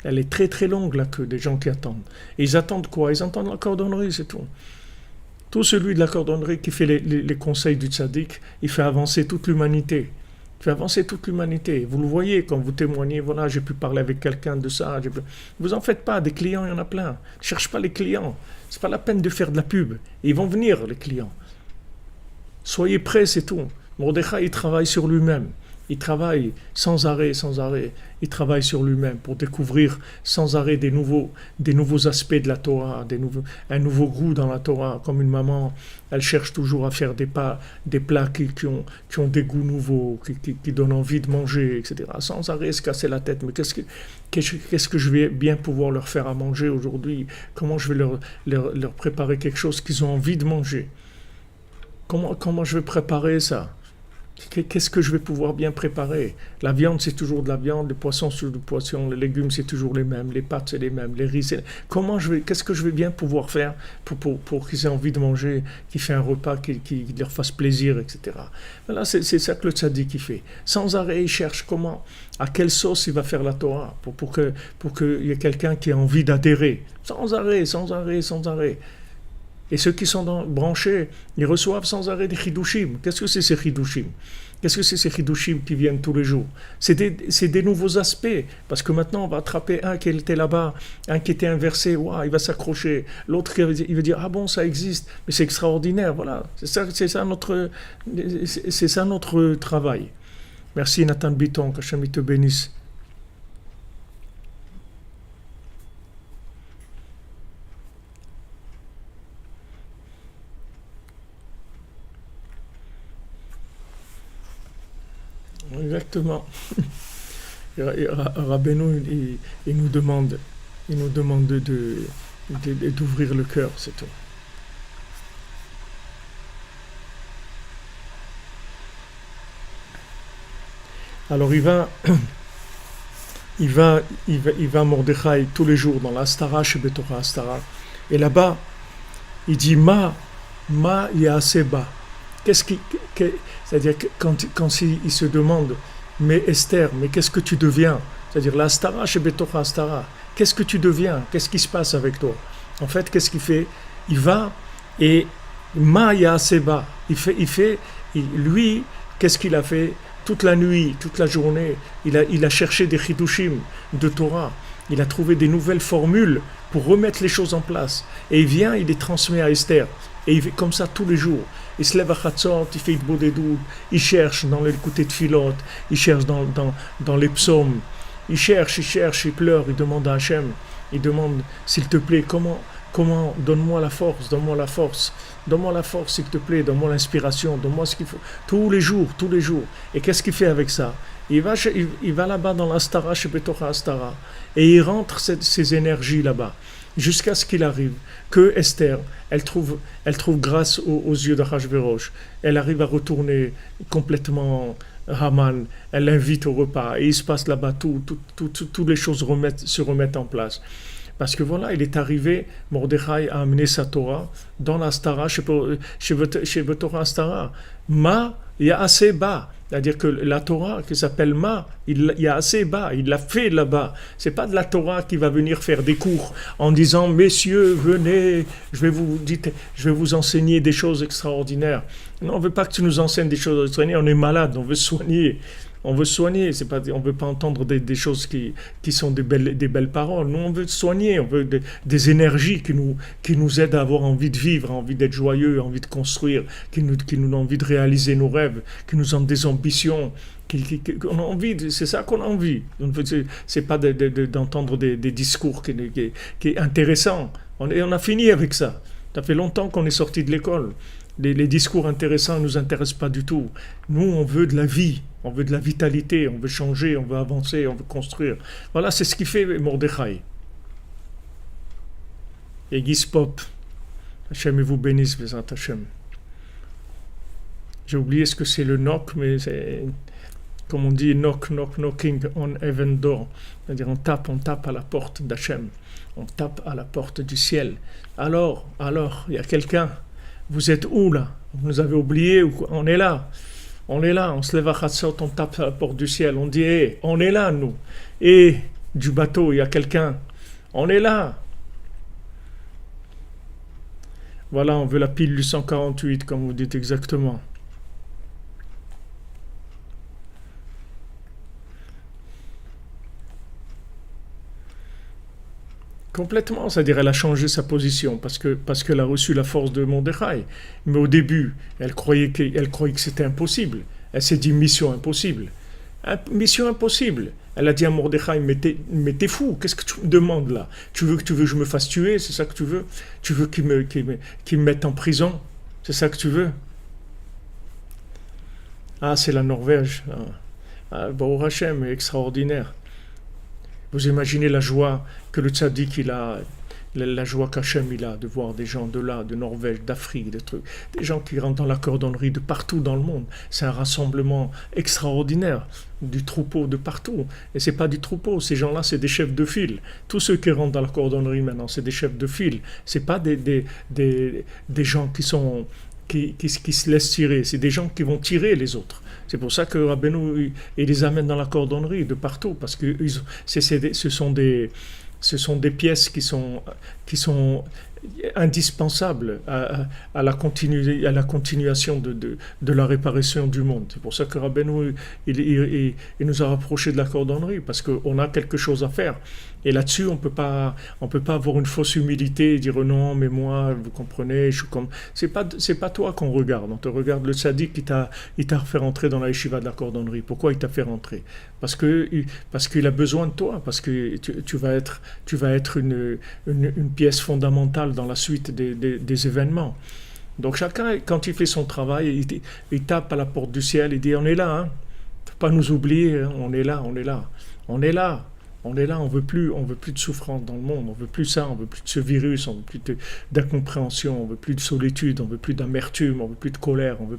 Elle est très très longue, la queue des gens qui attendent. Et ils attendent quoi? Ils attendent la cordonnerie, c'est tout. Tout celui de la cordonnerie qui fait les conseils du tzaddik, il fait avancer toute l'humanité. Il fait avancer toute l'humanité. Vous le voyez quand vous témoignez, voilà, j'ai pu parler avec quelqu'un de ça. Vous en faites pas, des clients, il y en a plein. Ne cherche pas les clients. C'est pas la peine de faire de la pub. Et ils vont venir, les clients. Soyez prêts, c'est tout. Mordechai, il travaille sur lui-même. Il travaille sans arrêt, sans arrêt. Il travaille sur lui-même pour découvrir sans arrêt des nouveaux aspects de la Torah, un nouveau goût dans la Torah. Comme une maman, elle cherche toujours à faire des plats qui ont des goûts nouveaux, qui donnent envie de manger, etc. Sans arrêt se casser la tête. Mais qu'est-ce que je vais bien pouvoir leur faire à manger aujourd'hui? Comment je vais leur préparer quelque chose qu'ils ont envie de manger? Comment je vais préparer ça? Qu'est-ce que je vais pouvoir bien préparer? La viande, c'est toujours de la viande, le poisson, c'est du poisson, les légumes, c'est toujours les mêmes, les pâtes, c'est les mêmes, les riz, qu'est-ce que je vais bien pouvoir faire pour qu'ils aient envie de manger, qu'ils fassent un repas qui leur fasse plaisir, etc. Là, c'est ça que le tzaddik fait. Sans arrêt, il cherche à quelle sauce il va faire la Torah, pour qu'il y ait quelqu'un qui a envie d'adhérer. Sans arrêt, sans arrêt, sans arrêt. Et ceux qui sont branchés, ils reçoivent sans arrêt des chidushim. Qu'est-ce que c'est ces chidushim? Qu'est-ce que c'est ces chidushim qui viennent tous les jours? C'est des nouveaux aspects. Parce que maintenant, on va attraper un qui était là-bas, un qui était inversé, wow, il va s'accrocher. L'autre, il va dire, ah bon, ça existe, mais c'est extraordinaire. Voilà, c'est ça notre travail. Merci Nathan Bitton, qu'Hachem te bénisse. Exactement. Rabbeinu, il nous demande d'ouvrir le cœur, c'est tout. Alors il va Mordechai tous les jours dans l'Astara chez Betorah Astara, et là-bas il dit Ma Yaaseba. C'est-à-dire que quand il se demande, mais Esther, mais qu'est-ce que tu deviens? C'est-à-dire l'Astara chez Betorah Astara, qu'est-ce que tu deviens? Qu'est-ce qui se passe avec toi? En fait, qu'est-ce qu'il fait? Il va et Ma Yaaseba, lui, qu'est-ce qu'il a fait? Toute la nuit, toute la journée, il a cherché des chidushim de Torah. Il a trouvé des nouvelles formules pour remettre les choses en place. Et il vient, il les transmet à Esther. Et il fait comme ça tous les jours. Il se lève à Chatzot, il fait Bodedou, il cherche dans les côtés de Philot, il cherche dans les psaumes. Il cherche, il pleure, il demande à Hachem. Il demande, s'il te plaît, comment, donne-moi la force, s'il te plaît, donne-moi l'inspiration, donne-moi ce qu'il faut. Tous les jours. Et qu'est-ce qu'il fait avec ça? Il va là-bas dans l'Astara, chez Betorah Astara, et il rentre ces énergies là-bas, jusqu'à ce qu'il arrive que Esther, elle trouve grâce aux yeux d'Achashverosh, elle arrive à retourner complètement Haman, elle l'invite au repas, et il se passe là-bas, toutes les choses se remettent en place. Parce que voilà, il est arrivé, Mordechai a amené sa Torah dans l'Astara, chez Betorah Astara. Ma Yaaseba, c'est-à-dire que la Torah qui s'appelle Ma, il y a assez bas, il l'a fait là-bas. C'est pas de la Torah qui va venir faire des cours en disant messieurs venez, je vais vous enseigner des choses extraordinaires. Non, on veut pas que tu nous enseignes des choses extraordinaires, on est malade, on veut se soigner. On veut soigner. C'est pas, on veut pas entendre des choses qui sont des belles paroles. Nous, on veut soigner. On veut des énergies qui nous aident à avoir envie de vivre, envie d'être joyeux, envie de construire, qui nous donnent envie de réaliser nos rêves, qui nous ont des ambitions. On a envie, c'est ça qu'on a envie. C'est pas d'entendre des discours qui est intéressant. On a fini avec ça. Ça fait longtemps qu'on est sorti de l'école. Les discours intéressants ne nous intéressent pas du tout. Nous, on veut de la vie, on veut de la vitalité, on veut changer, on veut avancer, on veut construire. Voilà, c'est ce qui fait Mordechai. Et Gispop, Hachem vous bénisse, Bézat Hachem. J'ai oublié ce que c'est le knock, mais c'est, comme on dit, knocking on heaven door. C'est-à-dire on tape à la porte d'Hachem. On tape à la porte du ciel. Alors, il y a quelqu'un. Vous êtes où là? Vous nous avez oubliés? On est là. On se lève à Chatzot, on tape à la porte du ciel. On dit, hey, on est là, nous. Et du bateau, il y a quelqu'un. On est là. Voilà, on veut la pile du 148, comme vous dites exactement. Complètement, c'est-à-dire elle a changé sa position parce qu'elle a reçu la force de Mordechai. Mais au début, elle croyait que c'était impossible. Elle s'est dit mission impossible. Mission impossible. Elle a dit à Mordechai, mais t'es fou, qu'est-ce que tu me demandes là? Tu veux que je me fasse tuer, c'est ça que tu veux? Tu veux qu'il me mette en prison? C'est ça que tu veux? Ah, c'est la Norvège. Baruch Hashem, extraordinaire. Vous imaginez la joie que le tzaddik il a, la joie qu'Hachem il a de voir des gens de là, de Norvège, d'Afrique, des trucs, des gens qui rentrent dans la cordonnerie de partout dans le monde. C'est un rassemblement extraordinaire du troupeau de partout. Et c'est pas du troupeau, ces gens-là c'est des chefs de file. Tous ceux qui rentrent dans la cordonnerie maintenant, c'est des chefs de file. C'est pas des gens qui se laissent tirer, c'est des gens qui vont tirer les autres. C'est pour ça que Rabbeinu il les amène dans la cordonnerie de partout, parce que ce sont des pièces qui sont indispensables à la continuation de la réparation du monde. C'est pour ça que Rabbeinu il nous a rapprochés de la cordonnerie, parce qu'on a quelque chose à faire. Et là-dessus, on peut pas avoir une fausse humilité et dire non, mais moi, vous comprenez, je suis comme. C'est pas toi qu'on regarde. On te regarde le tzaddik il t'a fait rentrer dans la yeshiva de la cordonnerie. Pourquoi il t'a fait rentrer? Parce qu'il a besoin de toi, parce que tu vas être une pièce fondamentale dans la suite des événements. Donc chacun, quand il fait son travail, il tape à la porte du ciel, il dit on est là, hein. Faut pas nous oublier, hein. On est là. On est là, on veut plus de souffrance dans le monde, on veut plus ça, on veut plus de ce virus, on veut plus d'incompréhension, on veut plus de solitude, on veut plus d'amertume, on veut plus de colère, on veut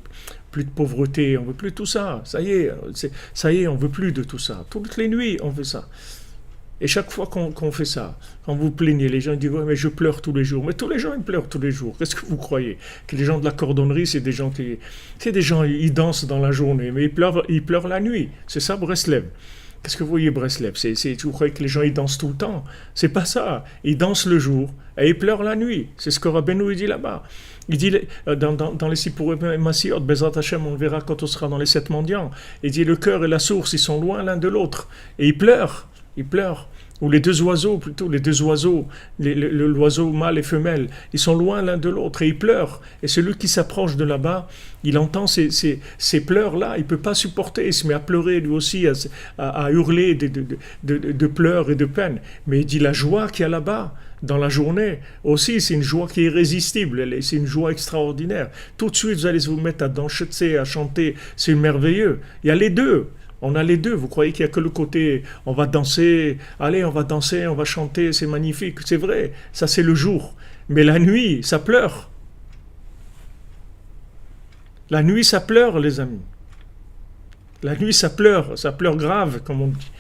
plus de pauvreté, on veut plus de tout ça. Ça y est, on veut plus de tout ça. Toutes les nuits, on fait ça. Et chaque fois qu'on fait ça, quand vous plaignez, les gens disent ouais, mais je pleure tous les jours. Mais tous les gens ils pleurent tous les jours. Qu'est-ce que vous croyez? Que les gens de la cordonnerie, c'est des gens ils dansent dans la journée, mais ils pleurent la nuit. C'est ça Breslev. Qu'est-ce que vous voyez Breslev? Vous croyez que les gens ils dansent tout le temps? C'est pas ça. Ils dansent le jour et ils pleurent la nuit. C'est ce que Rabbeinu dit là-bas. Il dit dans les Sipurim Masiot, Bezrat Hashem, on le verra quand on sera dans les 7 mendiants. Il dit le cœur et la source, ils sont loin l'un de l'autre. Et ils pleurent. Ou les deux oiseaux, l'oiseau mâle et femelle, ils sont loin l'un de l'autre et ils pleurent. Et celui qui s'approche de là-bas, il entend ces pleurs-là, il ne peut pas supporter, il se met à pleurer lui aussi, à hurler de pleurs et de peine. Mais il dit la joie qu'il y a là-bas, dans la journée, aussi, c'est une joie qui est irrésistible, c'est une joie extraordinaire. Tout de suite, vous allez vous mettre à danser, à chanter, c'est merveilleux. Il y a les deux. On a les deux. Vous croyez qu'il n'y a que le côté on va danser, allez, on va chanter, c'est magnifique. C'est vrai, ça c'est le jour. Mais la nuit, ça pleure. La nuit, ça pleure, les amis. La nuit, ça pleure grave, comme on dit.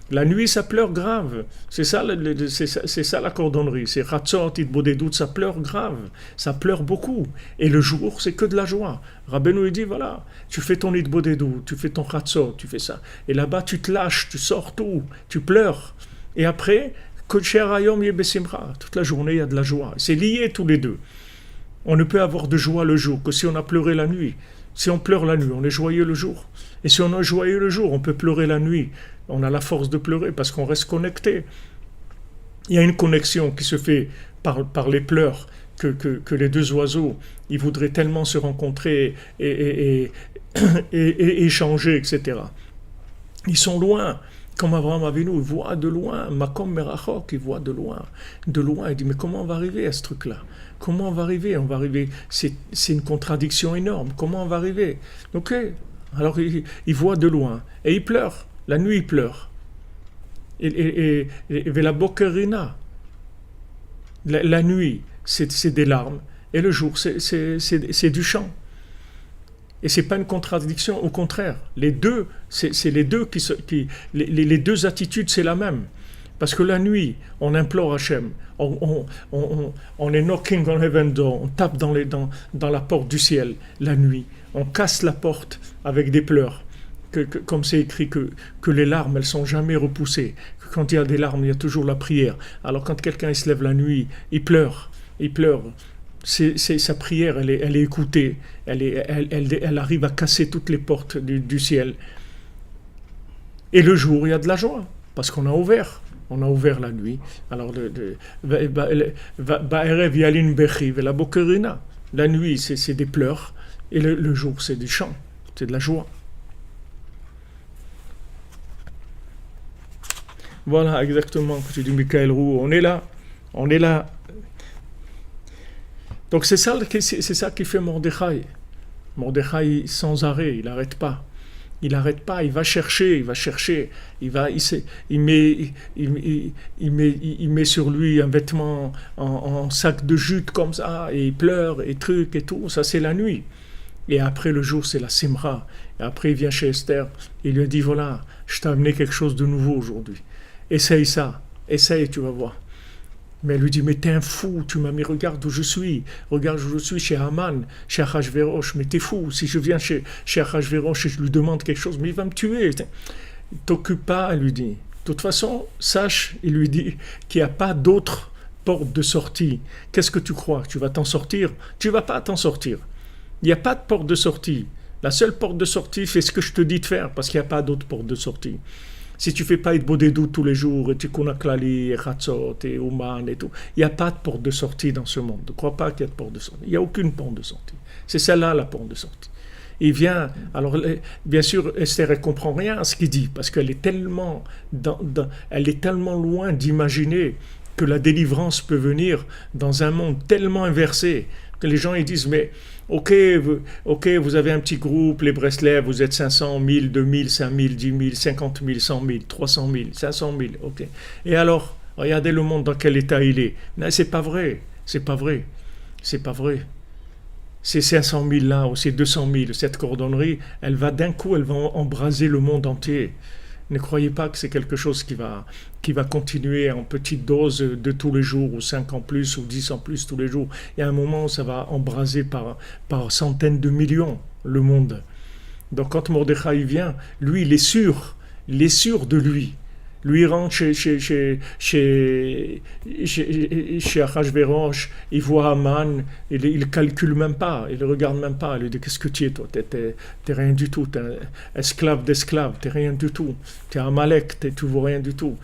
La nuit, ça pleure grave. C'est ça la cordonnerie. C'est Chatzot, Itbodedout, ça pleure grave. Ça pleure beaucoup. Et le jour, c'est que de la joie. Rabbeinu dit, voilà, tu fais ton Itbodedout, tu fais ton Chatzot, tu fais ça. Et là-bas, tu te lâches, tu sors tout, tu pleures. Et après, toute la journée, il y a de la joie. C'est lié tous les deux. On ne peut avoir de joie le jour que si on a pleuré la nuit. Si on pleure la nuit, on est joyeux le jour. Et si on est joyeux le jour, on peut pleurer la nuit. On a la force de pleurer parce qu'on reste connecté. Il y a une connexion qui se fait par les pleurs que les deux oiseaux, ils voudraient tellement se rencontrer et échanger, etc. Ils sont loin. Comme Abraham Avinu, il voit de loin, Makom Merachok, il voit de loin, il dit, mais comment on va arriver à ce truc-là? Comment on va arriver, c'est une contradiction énorme, comment on va arriver? Ok, alors il voit de loin, et il pleure, la nuit il pleure. Et la bokerina, la nuit, c'est des larmes, et le jour, c'est du chant. Et c'est pas une contradiction, au contraire. Les deux, c'est les deux les deux attitudes, c'est la même. Parce que la nuit, on implore Hachem, on est knocking on heaven door, on tape dans la porte du ciel la nuit, on casse la porte avec des pleurs. Comme c'est écrit que les larmes, elles sont jamais repoussées. Que quand il y a des larmes, il y a toujours la prière. Alors quand quelqu'un il se lève la nuit, il pleure. Sa prière, elle est écoutée, elle arrive à casser toutes les portes du ciel. Et le jour, il y a de la joie, parce qu'on a ouvert la nuit. Alors, la nuit, c'est des pleurs, et le jour, c'est du chant, c'est de la joie. Voilà exactement ce que tu dis, Michael Roux, on est là. Donc c'est ça qui fait Mordechai. Mordechai sans arrêt, il n'arrête pas, il va chercher, il met sur lui un vêtement en sac de jute comme ça, et il pleure, et truc et tout, ça c'est la nuit. Et après le jour, c'est la Simra. Et après il vient chez Esther, il lui dit voilà, je t'ai amené quelque chose de nouveau aujourd'hui. Essaye ça, tu vas voir. Mais elle lui dit, mais t'es un fou, tu m'as mis, regarde où je suis chez Haman, chez Achashverosh, mais t'es fou, si je viens chez Achashverosh et je lui demande quelque chose, mais il va me tuer. T'occupe pas, elle lui dit. De toute façon, sache, il lui dit, qu'il n'y a pas d'autre porte de sortie. Qu'est-ce que tu crois? Tu vas t'en sortir? Tu vas pas t'en sortir. Il n'y a pas de porte de sortie. La seule porte de sortie, fais ce que je te dis de faire, parce qu'il n'y a pas d'autre porte de sortie. Si tu ne fais pas Itbodedut tous les jours, et tu Kunaklali, et Chatzot, et Ouman, et tout, il n'y a pas de porte de sortie dans ce monde. Ne crois pas qu'il y a de porte de sortie. Il n'y a aucune porte de sortie. C'est celle-là la porte de sortie. Il vient, alors bien sûr, Esther, elle ne comprend rien à ce qu'il dit, parce qu'elle est tellement, elle est tellement loin d'imaginer que la délivrance peut venir dans un monde tellement inversé, que les gens ils disent, mais ok, vous avez un petit groupe, les Breslev, vous êtes 500, 1000, 2000, 5000, 10 000, 50 000, 100 000, 300 000, 500 000, ok. Et alors, regardez le monde dans quel état il est. Non, c'est pas vrai. Ces 500 000 là, ou ces 200 000, cette cordonnerie, elle va embraser le monde entier. Ne croyez pas que c'est quelque chose qui va continuer en petite dose de tous les jours, ou 5 en plus, ou 10 en plus tous les jours. Il y a un moment où ça va embraser par centaines de millions le monde. Donc quand Mordechai vient, lui, il est sûr de lui. Lui, il rentre chez Achashverosh, il voit Haman, il ne calcule même pas, il ne regarde même pas, il lui dit, qu'est-ce que tu es toi? T'es rien du tout, t'es un esclave d'esclave, t'es rien du tout, t'es un Amalek, tu ne vaux rien du tout.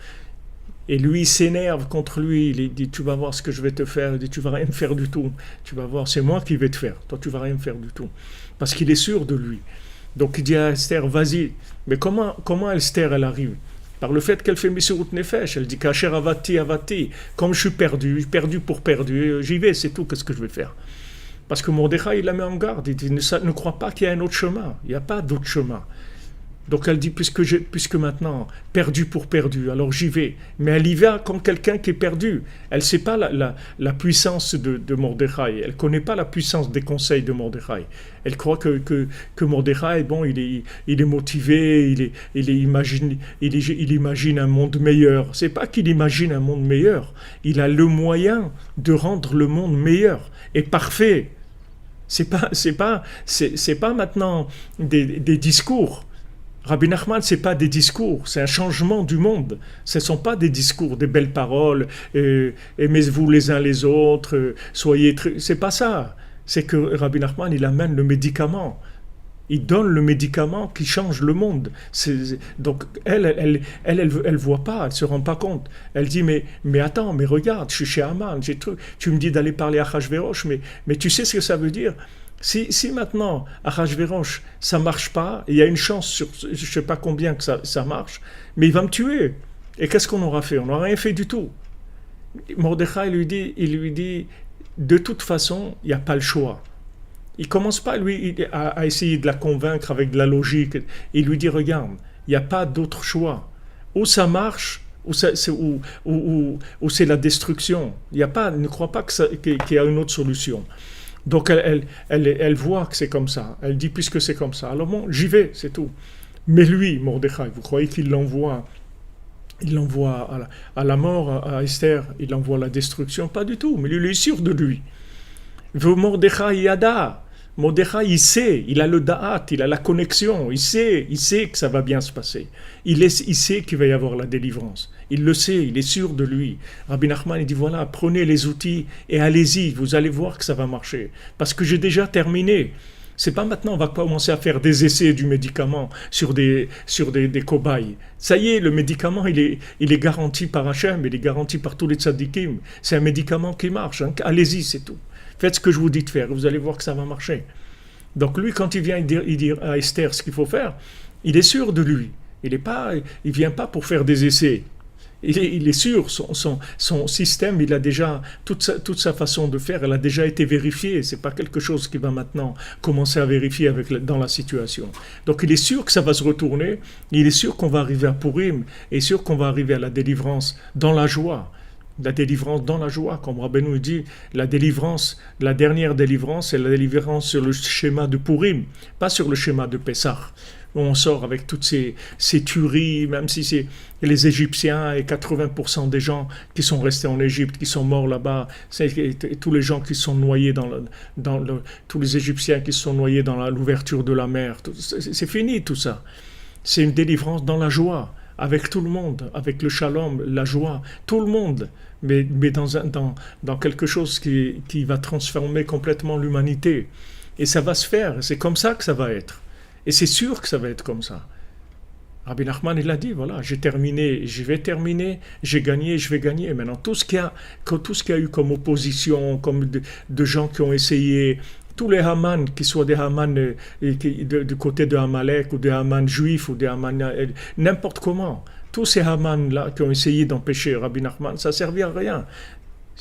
Et lui, il s'énerve contre lui, il dit, tu vas voir ce que je vais te faire, il dit, tu vas rien faire du tout, tu vas voir, c'est moi qui vais te faire, toi tu vas rien faire du tout. Parce qu'il est sûr de lui. Donc il dit à Esther, vas-y. Mais comment Esther, elle arrive? Par le fait qu'elle fait Mesirut Nefesh, elle dit Kacher avati, comme je suis perdu pour perdu, j'y vais, c'est tout, qu'est-ce que je vais faire? Parce que Mordechai, il la met en garde, il dit ne crois pas qu'il y a un autre chemin, il n'y a pas d'autre chemin. Donc elle dit, puisque maintenant, perdu pour perdu, alors j'y vais. Mais elle y va comme quelqu'un qui est perdu. Elle ne sait pas la puissance de Mordechai. Elle ne connaît pas la puissance des conseils de Mordechai. Elle croit que Mordechai, bon, il est motivé, il imagine un monde meilleur. Ce n'est pas qu'il imagine un monde meilleur. Il a le moyen de rendre le monde meilleur et parfait. C'est pas maintenant des discours. Rabbi Nachman, ce n'est pas des discours, c'est un changement du monde. Ce ne sont pas des discours, des belles paroles, aimez-vous les uns les autres, soyez... C'est pas ça. C'est que Rabbi Nachman, il amène le médicament. Il donne le médicament qui change le monde. Donc elle voit pas, elle se rend pas compte. Elle dit mais attends, mais regarde, je suis chez Haman, tu me dis d'aller parler à Achashverosh, mais tu sais ce que ça veut dire? Si maintenant Achashverosh ça marche pas, il y a une chance sur je sais pas combien que ça marche, mais il va me tuer. Et qu'est-ce qu'on aura fait? On n'aura rien fait du tout. Mordechai il lui dit de toute façon, il n'y a pas le choix. Il commence pas, lui, à essayer de la convaincre avec de la logique. Il lui dit, regarde, il n'y a pas d'autre choix. Ou ça marche, ou c'est la destruction. Il y a pas, ne crois pas qu'il y a une autre solution. Donc elle voit que c'est comme ça. Elle dit, puisque c'est comme ça, alors bon, j'y vais, c'est tout. Mais lui, Mordechai, vous croyez qu'il l'envoie à la mort, à Esther, il l'envoie à la destruction? Pas du tout, mais lui, il est sûr de lui. Mordechai yada. Mordechai, il sait, il a le da'at, il a la connexion, il sait que ça va bien se passer. Il sait qu'il va y avoir la délivrance. Il le sait, il est sûr de lui. Rabbi Nachman, il dit voilà, prenez les outils et allez-y, vous allez voir que ça va marcher. Parce que j'ai déjà terminé. C'est pas maintenant, on va commencer à faire des essais du médicament sur des cobayes. Ça y est, le médicament, il est garanti par Hachem, il est garanti par tous les tzadikim. C'est un médicament qui marche. Hein. Allez-y, c'est tout. Faites ce que je vous dis de faire, vous allez voir que ça va marcher. Donc lui, quand il vient dire à Esther ce qu'il faut faire, il est sûr de lui. Il vient pas pour faire des essais. Il est sûr, son système, il a déjà toute sa façon de faire, elle a déjà été vérifiée. C'est pas quelque chose qui va maintenant commencer à vérifier dans la situation. Donc il est sûr que ça va se retourner. Il est sûr qu'on va arriver à Purim, et sûr qu'on va arriver à la délivrance dans la joie. La délivrance dans la joie, comme Rabbeinu dit, la délivrance, la dernière délivrance, c'est la délivrance sur le schéma de Purim, pas sur le schéma de Pessah, où on sort avec toutes ces tueries, même si c'est les Égyptiens et 80% des gens qui sont restés en Égypte, qui sont morts là-bas, tous les gens qui sont noyés tous les Égyptiens qui sont noyés dans l'ouverture de la mer, c'est fini tout ça. C'est une délivrance dans la joie. Avec tout le monde, avec le shalom, la joie, tout le monde, mais dans quelque chose qui va transformer complètement l'humanité. Et ça va se faire, c'est comme ça que ça va être. Et c'est sûr que ça va être comme ça. Rabbi Nachman, il a dit, voilà, j'ai terminé, je vais terminer, j'ai gagné, je vais gagner. Maintenant, tout ce qu'il y a eu comme opposition, comme de gens qui ont essayé, tous les Haman, qu'ils soient des Haman du côté de Amalek, ou des Haman juifs, ou des Haman n'importe comment, tous ces Haman-là qui ont essayé d'empêcher Rabbi Nachman, ça ne servait à rien.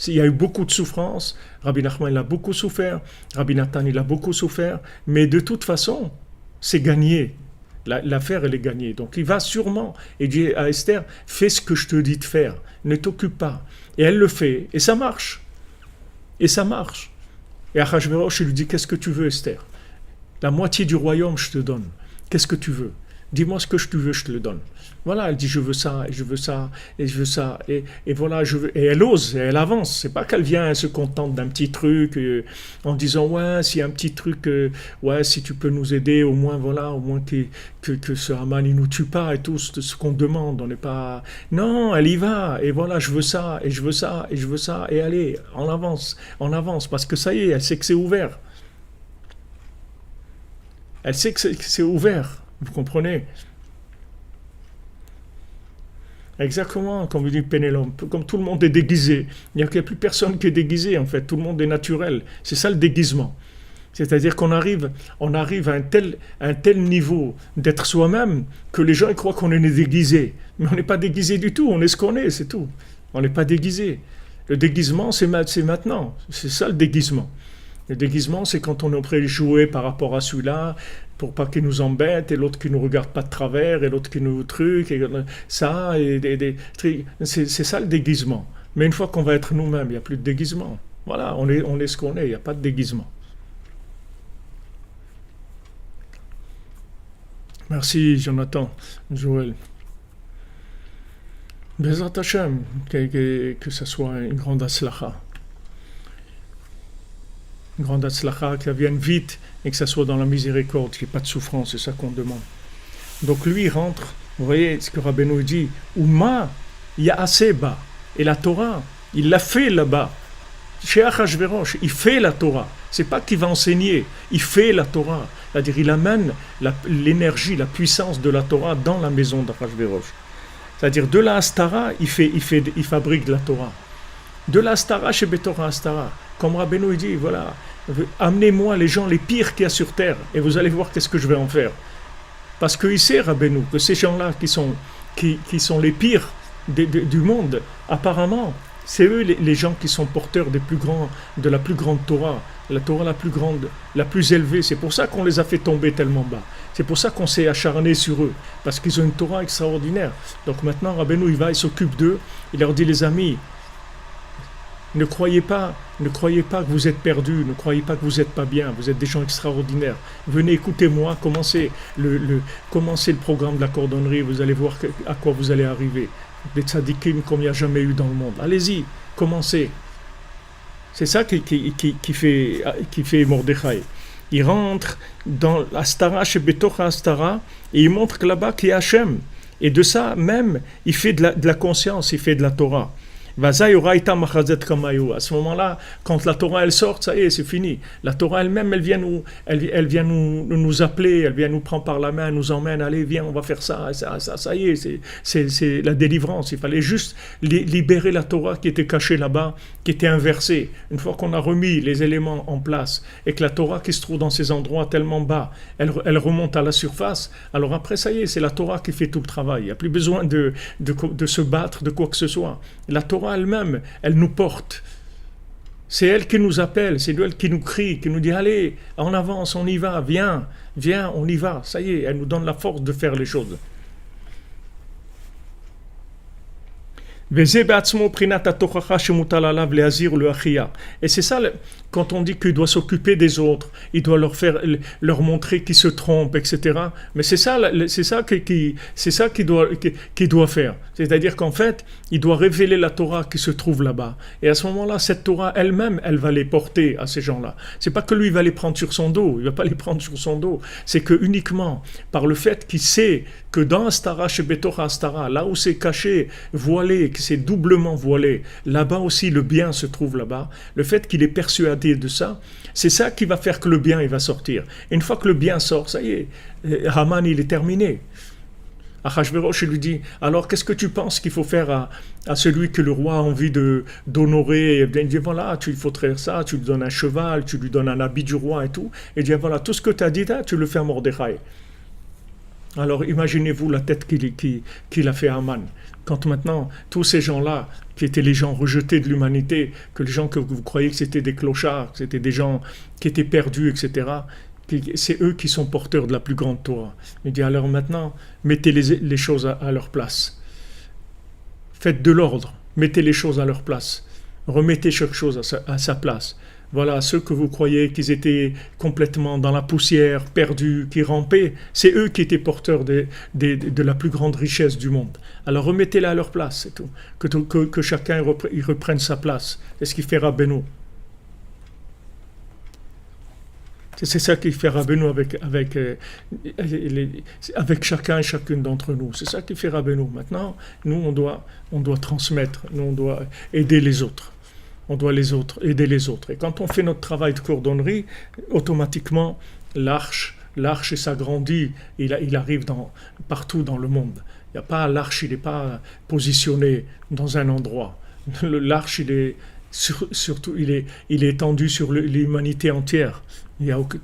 Il y a eu beaucoup de souffrance, Rabbi Nachman il a beaucoup souffert, Rabbi Nathan il a beaucoup souffert, mais de toute façon, c'est gagné. L'affaire, elle est gagnée. Donc il va sûrement, et dit à Esther, fais ce que je te dis de faire, ne t'occupe pas. Et elle le fait, et ça marche. Et ça marche. Et Achashverosh, il lui dit, qu'est-ce que tu veux, Esther? La moitié du royaume, je te donne. Qu'est-ce que tu veux? Dis-moi ce que tu veux, je te le donne. Voilà, elle dit, je veux ça, et je veux ça, et je veux ça. Et voilà, je veux. Et elle ose, et elle avance. C'est pas qu'elle vient, elle se contente d'un petit truc, en disant, ouais, s'il y a un petit truc, ouais, si tu peux nous aider, au moins, voilà, au moins que ce Haman, il nous tue pas, et tout ce qu'on demande. On n'est pas. Non, elle y va, et voilà, je veux ça, et je veux ça, et je veux ça, et allez, on avance, parce que ça y est, elle sait que c'est ouvert. Elle sait que c'est ouvert. Vous comprenez? Exactement, comme vous dites Pénélope, comme tout le monde est déguisé. Il n'y a plus personne qui est déguisé, en fait. Tout le monde est naturel. C'est ça le déguisement. C'est-à-dire qu'on arrive à un tel niveau d'être soi-même que les gens ils croient qu'on est déguisé. Mais on n'est pas déguisé du tout, on est ce qu'on est, c'est tout. On n'est pas déguisé. Le déguisement, c'est maintenant. C'est ça le déguisement. Le déguisement, c'est quand on est prêt à jouer par rapport à celui-là, pour pas qu'il nous embête, et l'autre qui nous regarde pas de travers, et l'autre qui nous truc, et ça, c'est ça le déguisement. Mais une fois qu'on va être nous-mêmes, il n'y a plus de déguisement. Voilà, on est ce qu'on est, il n'y a pas de déguisement. Merci Jonathan, Joël. Bezrat Hashem, que ça soit une grande aslacha. Une grande atzlacha, qu'elle vienne vite et que ça soit dans la miséricorde, qu'il n'y ait pas de souffrance, c'est ça qu'on demande. Donc lui, il rentre, vous voyez ce que Rabbeinu dit, Ouma, il y a assez bas. Et la Torah, il l'a fait là-bas. chez Achashverosh, il fait la Torah. C'est pas qu'il va enseigner, il fait la Torah. C'est-à-dire, il amène l'énergie, la puissance de la Torah dans la maison d'Achashverosh. C'est-à-dire, de la Astara, il fabrique de la Torah. De la Astara chez Betorah Astara. Comme Rabbeinu il dit, voilà, amenez-moi les gens les pires qu'il y a sur terre et vous allez voir qu'est-ce que je vais en faire. Parce qu'il sait, Rabbeinu, que ces gens-là qui sont les pires du monde, apparemment, c'est eux les gens qui sont porteurs de la plus grande Torah, la Torah la plus grande, la plus élevée. C'est pour ça qu'on les a fait tomber tellement bas. C'est pour ça qu'on s'est acharné sur eux, parce qu'ils ont une Torah extraordinaire. Donc maintenant, Rabbeinu, il s'occupe d'eux, il leur dit, les amis, ne croyez pas que vous êtes perdus, ne croyez pas que vous n'êtes pas bien, vous êtes des gens extraordinaires. Venez, écoutez-moi, commencez le programme de la cordonnerie, vous allez voir à quoi vous allez arriver. Des tzadikim comme il n'y a jamais eu dans le monde. Allez-y, commencez. C'est ça qui fait Mordechai. Il rentre dans l'Astara, chez Betocha Astara, et il montre que là-bas qu'il y a Hachem. Et de ça même, il fait de la conscience, il fait de la Torah. À ce moment-là, quand la Torah elle sort, ça y est, c'est fini. La Torah elle-même, elle vient nous appeler, elle vient nous prendre par la main, elle nous emmène, allez, viens, on va faire ça y est, c'est la délivrance. Il fallait juste libérer la Torah qui était cachée là-bas, qui était inversée. Une fois qu'on a remis les éléments en place et que la Torah qui se trouve dans ces endroits tellement bas, elle remonte à la surface, alors après, ça y est, c'est la Torah qui fait tout le travail. Il n'y a plus besoin de se battre de quoi que ce soit. La Torah elle-même, elle nous porte. C'est elle qui nous appelle, c'est elle qui nous crie, qui nous dit allez, en avance, on y va, viens, on y va. Ça y est, elle nous donne la force de faire les choses. Et c'est ça, quand on dit qu'il doit s'occuper des autres, il doit leur montrer qu'ils se trompent, etc. Mais c'est ça qu'il doit faire. C'est-à-dire qu'en fait, il doit révéler la Torah qui se trouve là-bas. Et à ce moment-là, cette Torah elle-même, elle va les porter à ces gens-là. C'est pas que lui va les prendre sur son dos, il va pas les prendre sur son dos. C'est que uniquement par le fait qu'il sait que dans Astara, chez Betocha Astara, là où c'est caché, voilé, que c'est doublement voilé, là-bas aussi le bien se trouve là-bas, le fait qu'il est persuadé de ça, c'est ça qui va faire que le bien il va sortir. Et une fois que le bien sort, ça y est, Haman il est terminé. Achashverosh lui dit, alors qu'est-ce que tu penses qu'il faut faire à celui que le roi a envie d'honorer? Et il dit, voilà, il faut faire ça, tu lui donnes un cheval, tu lui donnes un habit du roi et tout. Et il dit, voilà, tout ce que tu as dit, tu le fais à Mordechai. Alors imaginez-vous la tête qu'il a fait à Haman. Quand maintenant, tous ces gens-là, qui étaient les gens rejetés de l'humanité, que les gens que vous croyez que c'était des clochards, que c'était des gens qui étaient perdus, etc., c'est eux qui sont porteurs de la plus grande Torah. Il dit alors maintenant, mettez les choses à leur place. Faites de l'ordre, mettez les choses à leur place. Remettez chaque chose à sa place. Voilà, ceux que vous croyez qu'ils étaient complètement dans la poussière, perdus, qui rampaient, c'est eux qui étaient porteurs de la plus grande richesse du monde. Alors remettez-la à leur place, c'est tout. Que chacun il reprenne sa place. C'est ce qui fait Rabbeinu. C'est ça qui fait Rabbeinu avec chacun et chacune d'entre nous. C'est ça qui fait Rabbeinu. Maintenant, nous, on doit transmettre, nous, on doit aider les autres. On doit aider les autres. Et quand on fait notre travail de cordonnerie, automatiquement, l'arche s'agrandit, il arrive partout dans le monde. L'arche, il n'est pas positionné dans un endroit. L'arche, il est étendu sur l'humanité entière.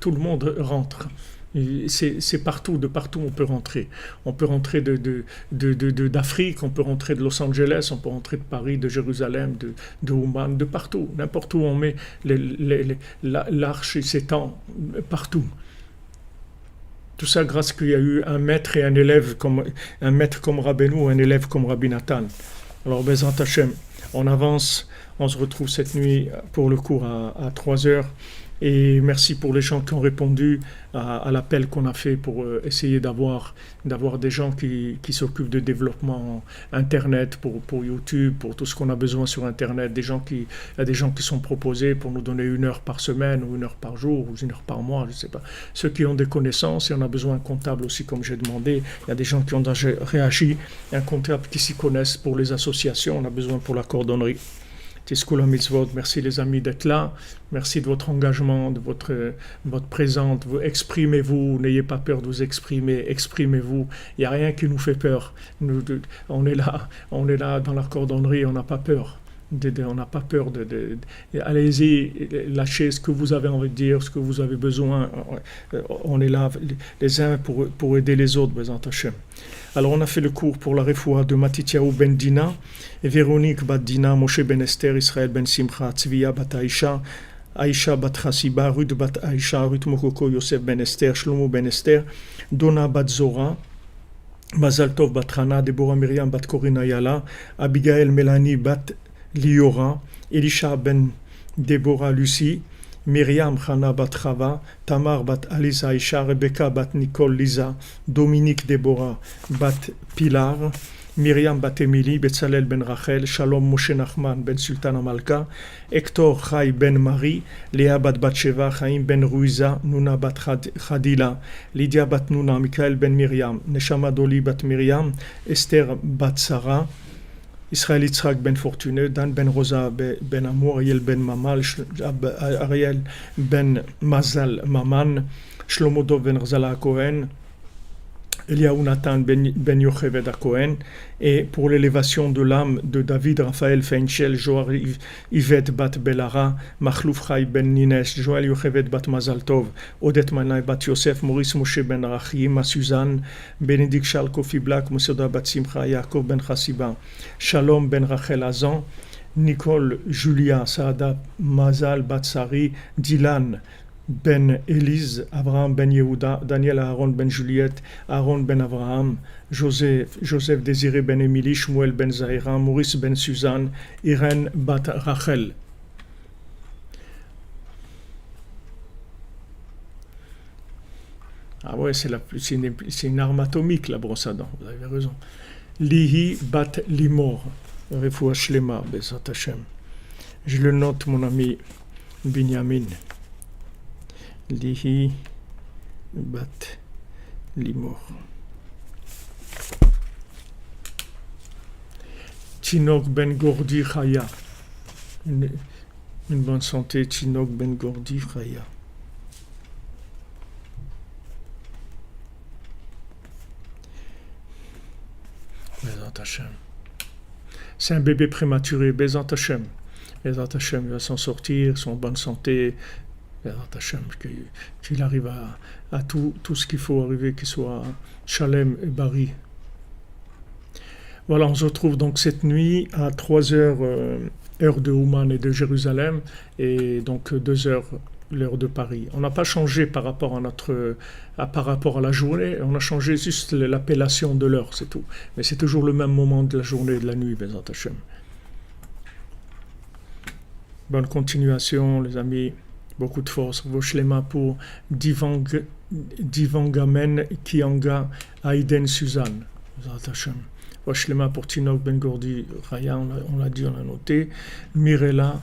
Tout le monde rentre. C'est partout, de partout on peut rentrer. On peut rentrer d'Afrique, on peut rentrer de Los Angeles, on peut rentrer de Paris, de Jérusalem, de Ouman, de partout. N'importe où on met l'arche, il s'étend partout. Tout ça grâce qu'il y a eu un maître et un élève, un maître comme Rabbeinu, un élève comme Rabbi Nathan. Alors, Bezrat Hashem, on avance, on se retrouve cette nuit pour le cours à 3h. Et merci pour les gens qui ont répondu à l'appel qu'on a fait pour essayer d'avoir des gens qui s'occupent de développement Internet, pour YouTube, pour tout ce qu'on a besoin sur Internet. Il y a des gens qui sont proposés pour nous donner 1 heure par semaine, ou 1 heure par jour, ou 1 heure par mois, je ne sais pas. Ceux qui ont des connaissances, et on a besoin d'un comptable aussi, comme j'ai demandé. Il y a des gens qui ont réagi, un comptable qui s'y connaissent pour les associations, on a besoin pour la cordonnerie. Tiskula Mitzvot. Merci les amis d'être là. Merci de votre engagement, de votre présence. Exprimez-vous, n'ayez pas peur de vous exprimer. Exprimez-vous. Il n'y a rien qui nous fait peur. On est là dans la cordonnerie, on n'a pas peur. On n'a pas peur allez-y, lâchez ce que vous avez envie de dire, ce que vous avez besoin. On est là les uns pour aider les autres, Bezat Hashem. Alors on a fait le cours pour la refoua de Matityahu ben Dina, Véronique bat Dina, Moshe ben Esther, Israël ben Simcha, Tzviya bat Aïcha, Aïcha bat Chasiba, Ruth bat Aïcha, Ruth Mokoko, Yosef ben Esther, Shlomo ben Esther, Dona bat Zora, Mazal Tov bat Hana, Deborah Miriam bat Korina Yala, Abigail Melanie bat Liora, Elisha ben Deborah Lucie, Myriam Chana bat Chava, Tamar bat Alisa Aisha, Rebecca bat Nicole Lisa, Dominique Deborah bat Pilar, Myriam bat Emily, Betzalel ben Rachel, Shalom Moshe Nachman ben Sultan Amalka, Hector Chai ben Marie, Léa bat Batsheva, Chaim ben Ruiza, Nuna bat Khadila, Lydia bat Nuna, Michael ben Myriam, Neshama Doli bat Myriam, Esther bat Sarah, Israël Yitzhak ben Fortuné, Dan ben Rosa ben Amour, Ariel ben Mamal, Ariel ben Mazal Maman, Shlomo Dov ben Rzala Cohen, Eliaou Nathan ben Yocheved à Cohen, et pour l'élévation de l'âme de David, Raphaël Feinchel, Joar Yvette bat Belara, Machlouf Chai ben Nines, Joël Yocheved bat Mazal Tov, Odette Manay bat Yosef, Maurice Moshe ben Rachim, Suzanne, Bénédicte Charles Kofi Black, Moussoda bat Simcha, Yaakov ben Chassiba, Shalom ben Rachel Azan, Nicole Julia Saada Mazal bat Sari, Dylan ben Élise, Abraham ben Yehuda, Daniel Aaron ben Juliette, Aaron ben Abraham, Joseph Désiré ben Émilie, Shmuel ben Zahira, Maurice ben Suzanne, Irène bat Rachel. Ah ouais, c'est une arme atomique la brosse à dents, vous avez raison. Lihi bat Limor, Refoua Shlema, Bezat Hashem. Je le note, mon ami Binyamin. Lihi bat Limor. Tinok ben Gordi Chaya. Une bonne santé, Tinok ben Gordi Chaya. Bezat Hashem. C'est un bébé prématuré, Bezat Hashem. Bezat Hashem, il va s'en sortir, son bonne santé. Bezat Hashem, qu'il arrive à tout ce qu'il faut arriver, qu'il soit Shalem et Bari. Voilà, on se retrouve donc cette nuit à 3 heures, heure de Ouman et de Jérusalem, et donc 2 heures, l'heure de Paris. On n'a pas changé par rapport à la journée, on a changé juste l'appellation de l'heure, c'est tout. Mais c'est toujours le même moment de la journée et de la nuit, Bezat Hashem. Bonne continuation, les amis. Beaucoup de force. Voshlema pour Divangamen Kianga Aiden Suzanne. Voshlema pour Tinok Ben Gordi Raya, on l'a dit, on l'a noté. Mirela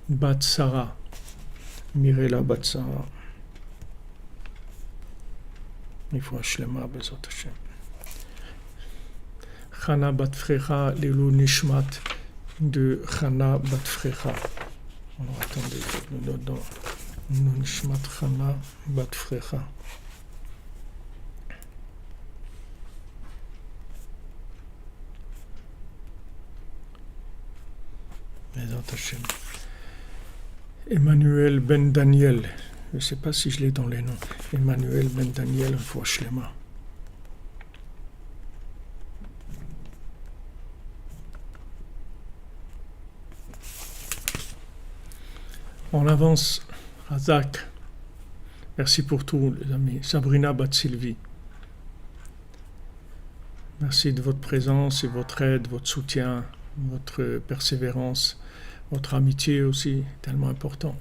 Batsara. Mirela Batsara. Il faut Voshlema Bezat Hashem. Chana Batfrecha Lelu Nishmat de Chana Batfrecha. Alors attendez, Nishmat Chana bat Frecha. Emmanuel ben Daniel, je ne sais pas si je l'ai dans les noms. Emmanuel ben Daniel, fois Shlema. On avance, Razak. Merci pour tout, les amis. Sabrina Bat-Sylvie. Merci de votre présence et votre aide, votre soutien, votre persévérance, votre amitié aussi, tellement important.